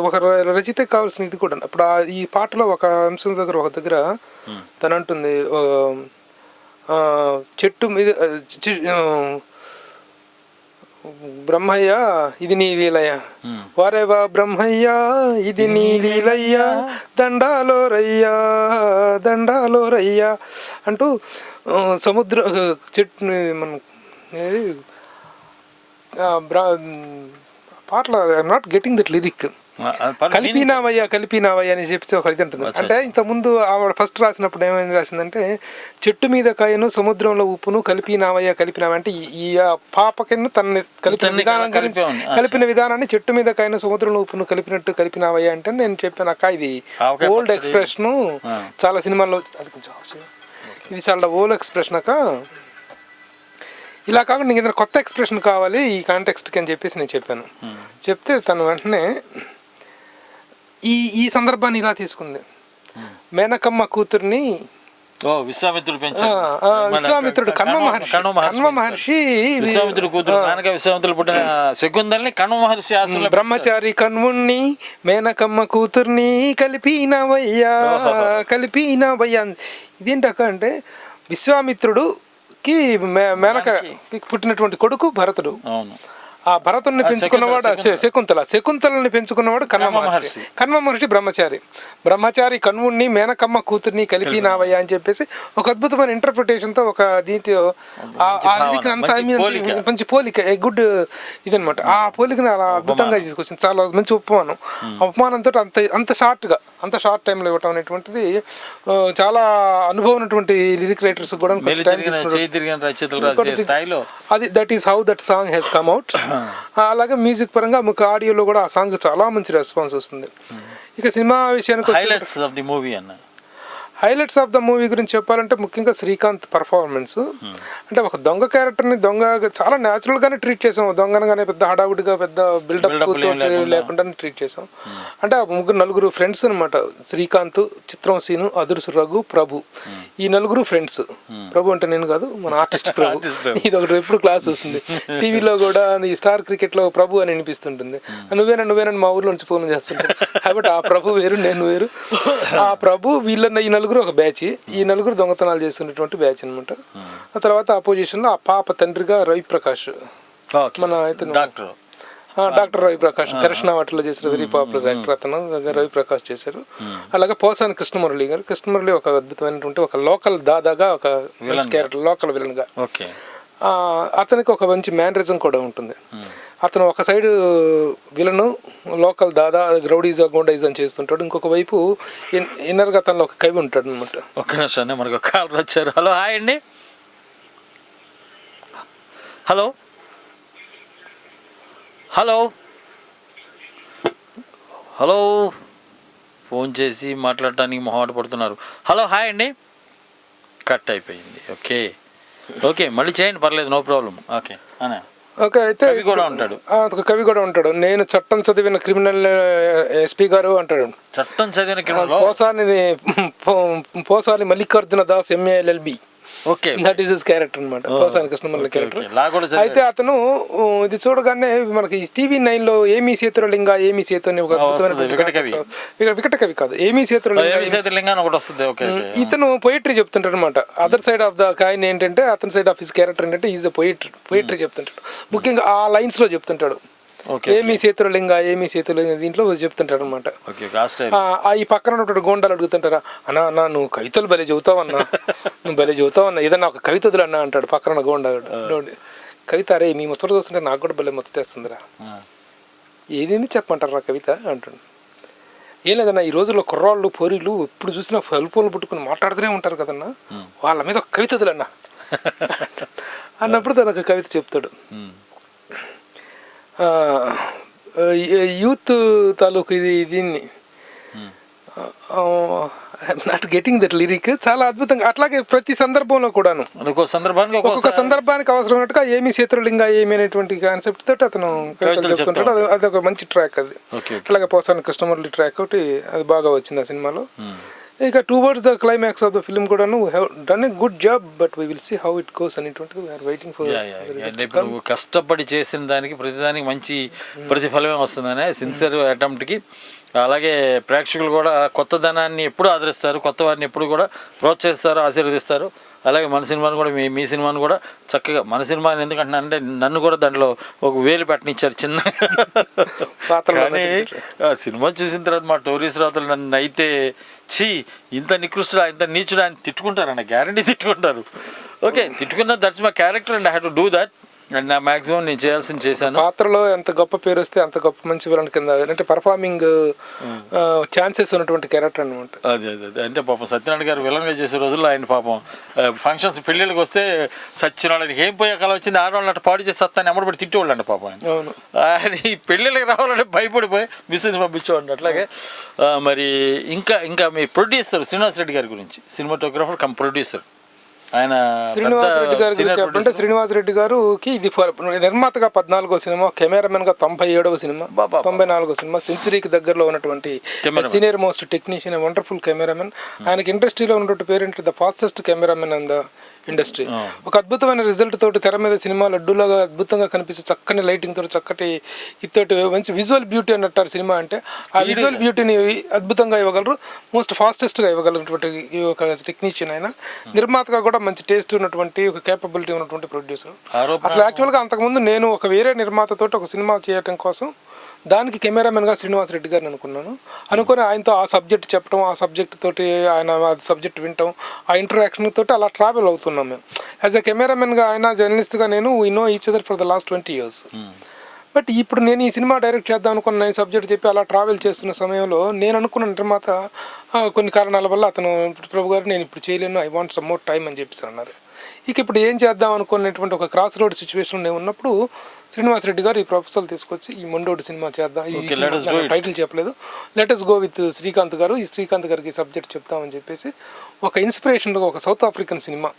ఒక రచయితకి కావాల్సిన ఇది కూడా ఇప్పుడు ఈ పాటలో ఒక అంశం ఒక దగ్గర తను అంటుంది, చెట్టు మీద బ్రహ్మయ్య ఇది నీ లీలయ్య, వారేవా బ్రహ్మయ్య ఇది నీ లీలయ్య, దండాలో రయ్యా అంటూ సముద్ర చెట్టు మనం పాటలో I'm not getting that lyric. కలిపినావయ్యా అని చెప్పి ఒక ఇది ఉంటుంది. అంటే ఇంతకుముందు ఆవిడ ఫస్ట్ రాసినప్పుడు ఏమైనా రాసిందంటే, చెట్టు మీద కాయను సముద్రంలో ఉప్పును కలిపినావయ్యా అంటే ఈ పాపకను తనని కలిపిన విధానాన్ని చెట్టు మీద కాయను సముద్రంలో ఉప్పును కలిపినట్టు కలిపినావయ్యా అంటే నేను చెప్పాను అక్క ఇది ఓల్డ్ ఎక్స్ప్రెషన్, చాలా సినిమాల్లో ఇది చాలా ఓల్డ్ ఎక్స్ప్రెషన్ అక్క, ఇలా కాకుండా నీకు ఏదైనా కొత్త ఎక్స్ప్రెషన్ కావాలి ఈ కాంటెక్స్ట్కి అని చెప్పేసి నేను చెప్పాను. చెప్తే తను వెంటనే ఈ సందర్భాన్ని ఇలా తీసుకుంది. మేనకమ్మ కూతుర్ని విశ్వామిత్రుడు కణ్వ మహర్షి పుట్టిన శకుంతలని కణ్వ మహర్షి బ్రహ్మచారి కణ్వుణ్ణి మేనకమ్మ కూతుర్ని కలిపినవయ్యా. ఇదేంటక్క అంటే విశ్వామిత్రుడు కి మేనకకి పుట్టినటువంటి కొడుకు భరతుడు. అవును. ఆ భరతుడిని పెంచుకున్నవాడు శకుంతలని పెంచుకున్నవాడు కన్వ మహర్షి బ్రహ్మచారి కన్వుణ్ణి మేనకమ్మ కూతుర్ని కలిపి నావయ్య అని చెప్పేసి ఒక అద్భుతమైన ఇంటర్ప్రిటేషన్ తో ఒక దీంతో అంతా మంచి పోలిక గుడ్ ఇదనమాట. ఆ పోలికని అలా అద్భుతంగా తీసుకొచ్చింది. చాలా మంచి ఉపమానంతో అంత షార్ట్ టైంలో ఇవ్వటం అనేటువంటిది చాలా అనుభవం ఉన్నటువంటి లిరిక్ రైటర్స్ కూడా అది that is how that song has come out. అలాగే మ్యూజిక్ పరంగా మీకు ఆడియోలో కూడా ఆ సాంగ్ చాలా మంచి రెస్పాన్స్ వస్తుంది. ఇక సినిమా విషయానికి హైలైట్స్ ఆఫ్ ద మూవీ గురించి చెప్పాలంటే ముఖ్యంగా శ్రీకాంత్ పర్ఫార్మెన్స్. అంటే ఒక దొంగ క్యారెక్టర్ని చాలా న్యాచురల్ గానే ట్రీట్ చేసాం. దొంగనగానే పెద్ద హడావుడిగా పెద్ద బిల్డప్ లేకుండా ట్రీట్ చేసాం. అంటే నలుగురు ఫ్రెండ్స్ అనమాట. శ్రీకాంత్, చిత్రం సీను, అదుర్సు రఘు, ప్రభు, ఈ నలుగురు ఫ్రెండ్స్. ప్రభు అంటే నేను కాదు, మన ఆర్టిస్ట్ ప్రభు. ఇది ఒకటి ఎప్పుడు క్లాస్ వస్తుంది టీవీలో కూడా. ఈ స్టార్ క్రికెట్ లో ప్రభు అని వినిపిస్తుంటుంది. నువ్వేనని మా ఊర్లో నుంచి ఫోన్ చేస్తుంటాను కాబట్టి ఆ ప్రభు వేరు, నేను వేరు. ఆ ప్రభు ఈ నలుగురు ఒక బ్యాచ్. ఈ నలుగురు దొంగతనాలు చేస్తున్నటువంటి బ్యాచ్ అనమాట. ఆ తర్వాత అపోజిషన్ లో ఆ పాప తండ్రిగా రవిప్రకాష్, మన అయితే డాక్టర్ రవిప్రకాష్ కృష్ణ వాటిలో చేశారు. వెరీ పాపులర్ యాక్టర్ అతను. రవిప్రకాష్ చేశారు. అలాగే పోసాని కృష్ణమురళి గారు. కృష్ణమురళి ఒక అద్భుతమైనటువంటి ఒక లోకల్ దాదాగా ఒక మంచి క్యారెక్టర్, లోకల్ విలన్ గా. అతనికి ఒక మంచి మేనరిజం కూడా ఉంటుంది. అతను ఒక సైడ్ విలను, లోకల్ దాదా రౌడీజా గోండైజం చేస్తుంటాడు. ఇంకొక వైపు ఇన్నర్గా తనలో ఒక కవి ఉంటాడు అనమాట. ఒక్క నిమిషం, మనకు కాల్ వచ్చారు. హలో, హాయ్ అండి. హలో హలో హలో ఫోన్ చేసి మాట్లాడటానికి మొహాట పడుతున్నారు. హలో, హాయ్ అండి. కట్ అయిపోయింది. ఓకే మళ్ళీ చేయండి, పర్లేదు, నో ప్రాబ్లం. ఓకే అయితే కవి కూడా ఉంటాడు. నేను చట్టం చదివిన క్రిమినల్ ఎస్పీ గారు అంటాడు. చట్టం చదివిన Posani Mallikarjuna Das MALLB. That is his character అనమాట. పోసాని కృష్ణమురళి క్యారెక్టర్. అయితే అతను ఇది చూడగానే మనకి TV9 లో ఏమీ సేతురలింగ అని ఒక అద్భుతమైన వికట కవి కాదు, ఏమీ సేతురలింగ ఒకటి వస్తుంది. ఇతను పోయిటరీ చెప్తుంటాడు అనమాట. Other side of the coin ఏంటంటే అతని సైడ్ ఆఫ్ హిస్ క్యారెక్టర్ ఏంటంటే ఈజ్ పోయిటరీ చెప్తుంటాడు. ముఖ్యంగా ఆ లైన్స్ లో చెప్తుంటాడు. ఏమీ సేతురలింగ దీంట్లో చెప్తుంటాడు అనమాట. ఈ పక్కన ఉన్నటువంటి గోండాలు అడుగుతుంటారా, అన్నా నువ్వు కవితలు భలే చెబుతావన్నా, ఏదన్నా ఒక కవిత వదులన్నా అంటాడు పక్కన గోండా. కవిత, అరే మీ ముచ్చట చూస్తుంటే నాకు కూడా భలే ముచ్చటేస్తుందిరా, ఏదేమి చెప్పమంటారా కవిత అంటాడు. ఏం లేదన్నా, ఈ రోజుల్లో కుర్రాళ్ళు పోరీలు ఎప్పుడు చూసినా సెల్ ఫోన్లు పుట్టుకుని మాట్లాడుతూనే ఉంటారు కదన్నా, వాళ్ళ మీద ఒక కవిత వదులన్నా అన్నప్పుడు తనకు కవిత చెప్తాడు. యూత్ తాలూకు దీన్ని I'm not getting that lyric. చాలా అద్భుతంగా. అట్లాగే ప్రతి సందర్భంలో కూడాను ఒక్కొక్క సందర్భానికి అవసరమైనట్టుగా ఏమీ సేతురలింగ అనేటువంటి కాన్సెప్ట్ తోటి అతను చెప్తుంటాడు. అది ఒక మంచి ట్రాక్. అది అట్లాగే పోసాని కృష్ణమురళి ట్రాక్ ఒకటి అది బాగా వచ్చింది ఆ సినిమాలో. ఇక towards the climax of the film కూడాను have done a good job, but we will see how it goes అనేటువంటిది వి ఆర్ వెయిటింగ్ ఫర్. ఇప్పుడు కష్టపడి చేసిన దానికి ప్రతిదానికి మంచి ప్రతిఫలమే వస్తుందనే సిన్సియర్ అటెంప్ట్కి. అలాగే ప్రేక్షకులు కూడా కొత్తదనాన్ని ఎప్పుడు ఆదరిస్తారు, కొత్త వారిని ఎప్పుడు కూడా ప్రోత్సహిస్తారు, ఆశీర్వదిస్తారు. అలాగే మన సినిమాను కూడా మీ సినిమాను కూడా చక్కగా, మన సినిమాని ఎందుకంటున్నా అంటే నన్ను కూడా దాంట్లో ఒక వేలు పెట్టనిచ్చారు చిన్న. కానీ ఆ సినిమా చూసిన తర్వాత మా టోరీస్ రాతలు నన్ను అయితే ఇంత నికృష్టుడా, ఇంత నీచుడా అని తిట్టుకుంటారన్న, గ్యారంటీ తిట్టుకుంటారు. తిట్టుకున్నా, that's my character and I have to do that. And నా మ్యాక్సిమం నేను చేయాల్సింది చేశాను. పాత్రలో ఎంత గొప్ప పేరు వస్తే అంత గొప్ప మంచి విలన్ కింద అంటే పర్ఫార్మింగ్ ఛాన్సెస్ ఉన్నటువంటి క్యారెక్టర్ అనమాట. అదే అంటే పాపం సత్యనారాయణ గారు విలన్గా చేసే రోజుల్లో ఆయన పాపం ఫంక్షన్స్ పెళ్ళిళ్ళకి వస్తే సత్యనారాయణకి ఏం పోయే కాలం వచ్చింది, ఆడవాళ్ళు అట్లా పాడు చేసి సత్తాన్ని ఎమ్మడిపడి తిట్టేవాళ్ళు అండి పాపం ఆయన. ఆయన ఈ పెళ్ళిళ్ళకి రావాలంటే భయపడిపోయి మిస్సెస్ పంపించేవాడు. అట్లాగే మరి ఇంకా మీ ప్రొడ్యూసర్ శ్రీనివాస్ రెడ్డి గారి గురించి, సినిమాటోగ్రాఫర్ కమ్ ప్రొడ్యూసర్ ఆయన శ్రీనివాస్ రెడ్డి గారి గురించి చెప్పంటే, శ్రీనివాస్ రెడ్డి గారికి ఇది నిర్మాతగా 14వ సినిమా, కెమెరామెన్ గా 97వ సినిమా, 94వ సినిమా, సెంచరీకి దగ్గరలో ఉన్నటువంటి senior most technician, wonderful cameraman. ఆయనకి ఇండస్ట్రీలో ఉన్నటువంటి పేరేంటి, the fastest cameraman and the industry. ఒక అద్భుతమైన రిజల్ట్ తోటి తెర మీద సినిమా లడ్డూలాగా అద్భుతంగా కనిపిస్తే చక్కని లైటింగ్ తోటి చక్కటి ఇతోటి మంచి విజువల్ బ్యూటీ అన్నట్టారు సినిమా అంటే. ఆ విజువల్ బ్యూటీని అద్భుతంగా ఇవ్వగలరు, మోస్ట్ ఫాస్టెస్ట్గా ఇవ్వగలిగినటువంటి ఒక టెక్నీషియన్ అయినా, నిర్మాతగా కూడా మంచి టేస్ట్ ఉన్నటువంటి ఒక కేపబిలిటీ ఉన్నటువంటి ప్రొడ్యూసర్. అసలు యాక్చువల్గా అంతకుముందు నేను ఒక వేరే నిర్మాతతోటి ఒక సినిమా చేయడం కోసం దానికి కెమెరామెన్గా శ్రీనివాస్ రెడ్డి గారిని అనుకుని ఆయనతో ఆ సబ్జెక్ట్ చెప్పడం, ఆ సబ్జెక్ట్ తోటి ఆయన సబ్జెక్ట్ వినటం, ఆ ఇంటరాక్షన్ తోటి అలా ట్రావెల్ అవుతున్నాం మేము. యాజ్ ఎ కెమెరామెన్గా ఆయన, జర్నలిస్ట్గా నేను, we know each other for the last 20 years. But ఇప్పుడు నేను ఈ సినిమా డైరెక్ట్ చేద్దాం అనుకున్న నేను సబ్జెక్ట్ చెప్పి అలా ట్రావెల్ చేస్తున్న సమయంలో నేను అనుకున్న నిర్మాత కొన్ని కారణాల వల్ల అతను, ప్రభు గారు నేను ఇప్పుడు చేయలేను, I want some more time అని చెప్పేసి అన్నారు. ఇక ఇప్పుడు ఏం చేద్దాం అనుకున్నటువంటి ఒక క్రాస్ రోడ్ సిచ్యువేషన్ నేను ఉన్నప్పుడు శ్రీనివాస్ రెడ్డి గారు ఈ ప్రపోజల్ తీసుకొచ్చి ఈ మొండోడు సినిమా చేద్దాం, ఈ టైటిల్ చెప్పలేదు, లెటస్ గో విత్ శ్రీకాంత్ గారు, ఈ శ్రీకాంత్ గారికి సబ్జెక్ట్ చెప్తామని చెప్పేసి ఒక ఇన్స్పిరేషన్గా ఒక సౌత్ ఆఫ్రికన్ సినిమా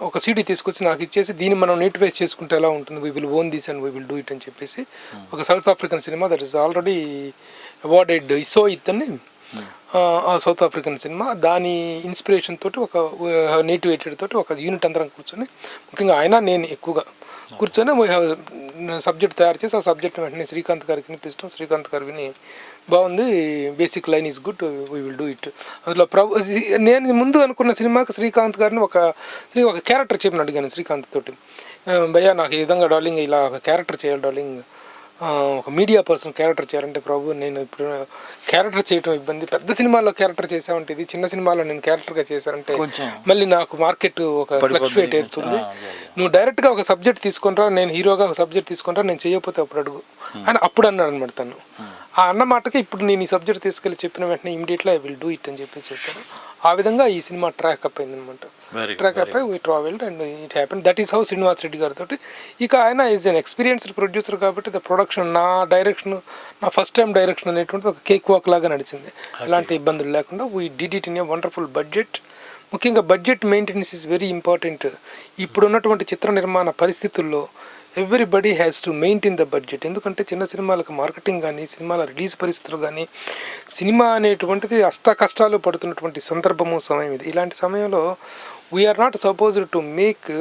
ఒక సీడీ తీసుకొచ్చి నాకు ఇచ్చేసి దీన్ని మనం నేటివైజ్ చేసుకుంటే ఎలా ఉంటుంది, we will own this and we will do it అని చెప్పేసి ఒక సౌత్ ఆఫ్రికన్ సినిమా దట్ ఈస్ ఆల్రెడీ అవార్డెడ్ ఇసో ఇతన్ని, ఆ సౌత్ ఆఫ్రికన్ సినిమా, దాని ఇన్స్పిరేషన్ తోటి ఒక నేటివ్ ఎయిటెడ్ తోటి ఒక యూనిట్ అందరం కూర్చొని, ముఖ్యంగా ఆయన నేను ఎక్కువగా కూర్చొని సబ్జెక్ట్ తయారు చేసి ఆ సబ్జెక్ట్ వెంటనే శ్రీకాంత్ గారికి వినిపిస్తాం. శ్రీకాంత్ గారు విని బాగుంది, basic line is good, we will do it. అందులో నేను ముందు అనుకున్న సినిమాకి శ్రీకాంత్ గారిని ఒక క్యారెక్టర్ చెప్పిన అడిగాను శ్రీకాంత్ తోటి, భయ్యా నాకు ఈ విధంగా డార్లింగ్ ఇలా ఒక క్యారెక్టర్ చేయాలి డార్లింగ్, ఒక మీడియా పర్సన్ క్యారెక్టర్ చేయాలంటే ప్రభు నేను ఇప్పుడు క్యారెక్టర్ చేయడం ఇబ్బంది, పెద్ద సినిమాలో క్యారెక్టర్ చేసామంటే ఇది చిన్న సినిమాలో నేను క్యారెక్టర్గా చేశానంటే మళ్ళీ నాకు మార్కెట్ ఒక ఫ్లక్చువేట్ అవుతుంది, నువ్వు డైరెక్ట్గా ఒక సబ్జెక్ట్ తీసుకుంటా, నేను హీరోగా ఒక సబ్జెక్ట్ తీసుకుంటా, నేను చేయకపోతే అప్పుడు అడుగు అని అప్పుడు అన్నాడు అనమాట తను. ఆ అన్న మాటకి ఇప్పుడు నేను ఈ సబ్జెక్ట్ తీసుకెళ్ళి చెప్పిన వెంటనే immediately I will do it అని చెప్పి చెప్పాను. ఆ విధంగా ఈ సినిమా ట్రాక్ అప్ అయింది అనమాట. ట్రాక్ అప్ అయి we travelled and it happen. That is how Srinivas Reddy గారితో. ఇక ఆయన ఈజ్ అన్ ఎక్స్పీరియన్స్డ్ ప్రొడ్యూసర్ కాబట్టి ద ప్రొడక్షన్, నా డైరెక్షన్, నా ఫస్ట్ టైం డైరెక్షన్ అనేటువంటిది ఒక కేక్ వాక్ లాగా నడిచింది, ఎలాంటి ఇబ్బందులు లేకుండా. We did it in a wonderful budget. ముఖ్యంగా budget maintenance is very important. ఇప్పుడున్నటువంటి చిత్ర నిర్మాణ పరిస్థితుల్లో everybody has to maintain the budget. ఎందుకంటే చిన్న సినిమాలకు మార్కెటింగ్ కానీ, సినిమాల రిలీజ్ పరిస్థితులు కానీ, సినిమా అనేటువంటిది అష్ట కష్టాలు పడుతున్నటువంటి సందర్భము, సమయం ఇది. ఇలాంటి సమయంలో we are not supposed to make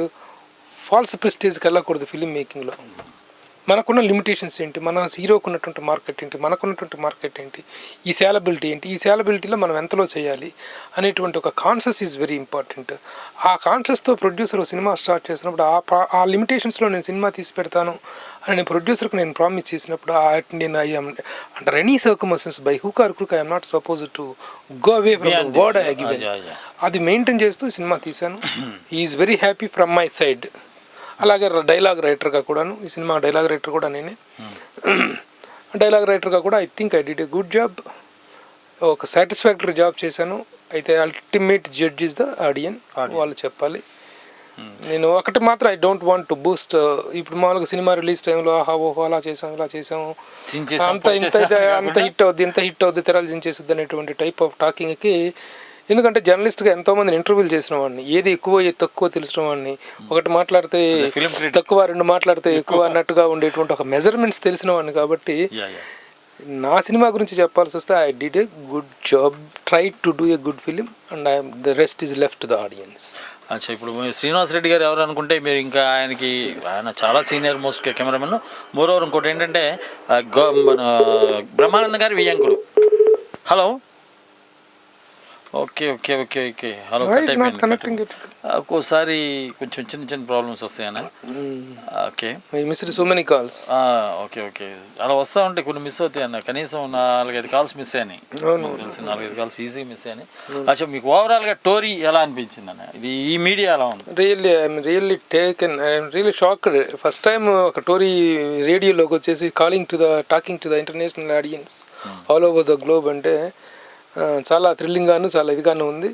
false ప్రెస్టేజ్కి వెళ్ళకూడదు ఫిలిం మేకింగ్లో. మనకున్న లిమిటేషన్స్ ఏంటి, మన హీరోకు ఉన్నటువంటి మార్కెట్ ఏంటి, మనకున్నటువంటి మార్కెట్ ఏంటి, ఈ సేలబిలిటీ ఏంటి, ఈ సేలబిలిటీలో మనం ఎంతలో చేయాలి అనేటువంటి ఒక కాన్షియస్ ఈజ్ వెరీ ఇంపార్టెంట్. ఆ కాన్షియస్తో ప్రొడ్యూసర్ సినిమా స్టార్ట్ చేసినప్పుడు ఆ లిమిటేషన్స్లో నేను సినిమా తీసి పెడతాను అని నేను ప్రొడ్యూసర్కి నేను ప్రామిస్ చేసినప్పుడు నేను under any circumstances by hook are crook I'm not suppose to go away from the word I given. అది మెయింటైన్ చేస్తూ సినిమా తీశాను. Is very happy from my side. అలాగే డైలాగ్ రైటర్గా కూడాను, ఈ సినిమా డైలాగ్ రైటర్ కూడా నేనే. డైలాగ్ రైటర్గా కూడా I think I did a good job, ఒక సాటిస్ఫాక్టరీ జాబ్ చేశాను. అయితే అల్టిమేట్ జడ్జ్ ఇస్ ద ఆడియన్, వాళ్ళు చెప్పాలి. నేను ఒకటి మాత్రం I don't want to Boost. ఇప్పుడు మామూలుగా సినిమా రిలీజ్ టైంలో ఓహో అలా చేసాం ఇలా చేసాము, అంత హిట్ అవుద్ది, ఇంత హిట్ అవుద్ది, తెరాలు జించేస్తుంది అనేటువంటి టైప్ ఆఫ్ టాకింగ్కి. ఎందుకంటే జర్నలిస్ట్గా ఎంతోమందిని ఇంటర్వ్యూలు చేసిన వాడిని, ఏది ఎక్కువ ఏది తక్కువ తెలిసిన వాడిని, ఒకటి మాట్లాడితే తక్కువ, రెండు మాట్లాడితే ఎక్కువ అన్నట్టుగా ఉండేటువంటి ఒక మెజర్మెంట్స్ తెలిసిన వాడిని. కాబట్టి నా సినిమా గురించి చెప్పాల్సి వస్తే I did a good job, try to do a good film and the rest is left to the audience. అచ్చా, ఇప్పుడు శ్రీనివాస్ రెడ్డి గారు ఎవరు అనుకుంటే మీరు ఇంకా ఆయన చాలా సీనియర్ మోస్ట్ కెమెరామెన్. మోరోవర్ ఇంకోటి ఏంటంటే మన బ్రహ్మానంద గారి వియ్యంకుడు. Hello, okay okay okay okay hello, ఒక్కోసారి కొంచెం చిన్న చిన్న ప్రాబ్లమ్స్ వస్తాయన్నా. Okay, missed so many calls. Okay okay, అలా వస్తూ ఉంటే కొన్ని మిస్ అవుతాయి అన్న. కనీసం 4-5 కాల్స్ మిస్ అయ్యాయి, తెలిసి 4-5 కాల్స్ ఈజీగా మిస్ అయ్యాయి. అచ్చా, మీకు ఓవరాల్గా టోరీ ఎలా అనిపించింది అన్న? ఇది ఈ మీడియా ఎలా ఉంది? I'm really taken, I'm really shocked. First time ఒక టోరీ రేడియోలోకి వచ్చేసి talking to the international audience all over the globe అంటే చాలా థ్రిల్లింగ్గాను, చాలా ఇదిగాను ఉంది.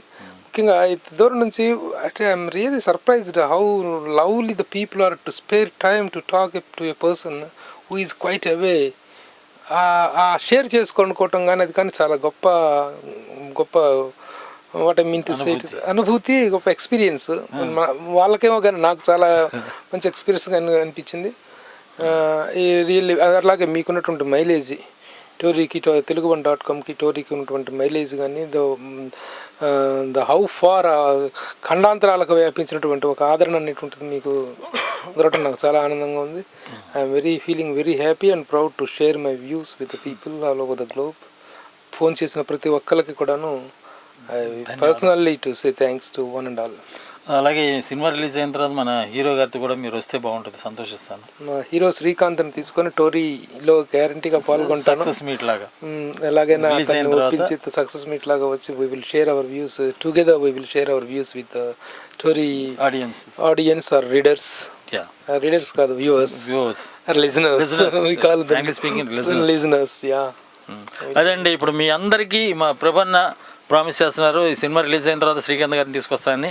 ముఖ్యంగా దూరం నుంచి అంటే I'm really surprised how lovely the people are to spare time to talk to a person who is quite away. ఆ షేర్ చేసుకోవడం కానీ అది కానీ చాలా గొప్ప గొప్ప what I mean to say అనుభూతి, గొప్ప ఎక్స్పీరియన్స్. వాళ్ళకేమో కానీ నాకు చాలా మంచి ఎక్స్పీరియన్స్గా అనిపించింది. రియల్లీ అలాగే మీకున్నటువంటి మైలేజీ టోరీకి తెలుగు1.comకి టోరీకి ఉన్నటువంటి మైలేజ్ కానీ ద హౌ ఫార్ ఖండాంతరాలకు వ్యాపించినటువంటి ఒక ఆదరణ అనేటువంటిది మీకు దొరకడం నాకు చాలా ఆనందంగా ఉంది. I'm feeling very happy and proud to share my views with the people all over the globe. Phone చేసిన ప్రతి ఒక్కరికి కూడాను personally to say thanks to one and all. అలాగే సినిమా రిలీజ్ అయిన తర్వాత మన హీరో గారితో కూడా మీరు వస్తే బాగుంటుంది, సంతోషిస్తాను. మా హీరో శ్రీకాంత్ని తీసుకొని టోరీలో గ్యారంటీగా పాల్గొంటాను. సక్సెస్ మీట్ లాగా ఎలాగైనా అతన్ని ఒప్పించి సక్సెస్ మీట్ లాగా వచ్చి we will share our views together. We will share our views with టోరీ ఆడియన్స్ ఆర్ రీడర్స్. రీడర్స్ కాదు, viewers or listeners. We call them listeners. Yeah, అదండి. ఇప్పుడు మీ అందరికీ మా ప్రభన్న ప్రామిస్ చేస్తున్నారు ఈ సినిమా రిలీజ్ అయిన తర్వాత శ్రీకాంత్ గారిని తీసుకొస్తానని.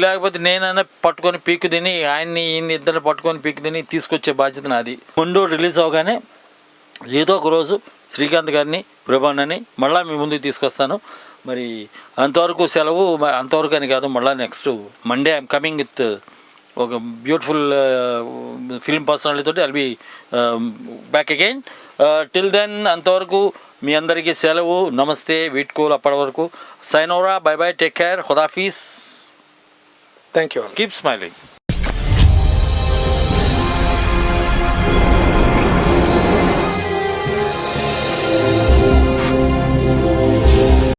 లేకపోతే నేనైనా పట్టుకొని పీక్కు తిని ఆయన్ని ఈయన్ని ఇద్దరిని పట్టుకొని పీక్కు తిని తీసుకొచ్చే బాధ్యత నాది. ముందు రిలీజ్ అవగానే ఏదో ఒక రోజు శ్రీకాంత్ గారిని ప్రభాన్నని మళ్ళీ మీ ముందుకు తీసుకొస్తాను. మరి అంతవరకు సెలవు. అంతవరకు అని కాదు, మళ్ళీ next Monday I'm coming with ఒక బ్యూటిఫుల్ ఫిల్మ్ పర్సనాలిటీ తోటి I'll be back again. Till then అంతవరకు మీ అందరికీ సెలవు. నమస్తే, వీట్కోల్. అప్పటి వరకు sayonara, bye bye, take care, ఖుదాఫీజ్. Thank you. Keep smiling.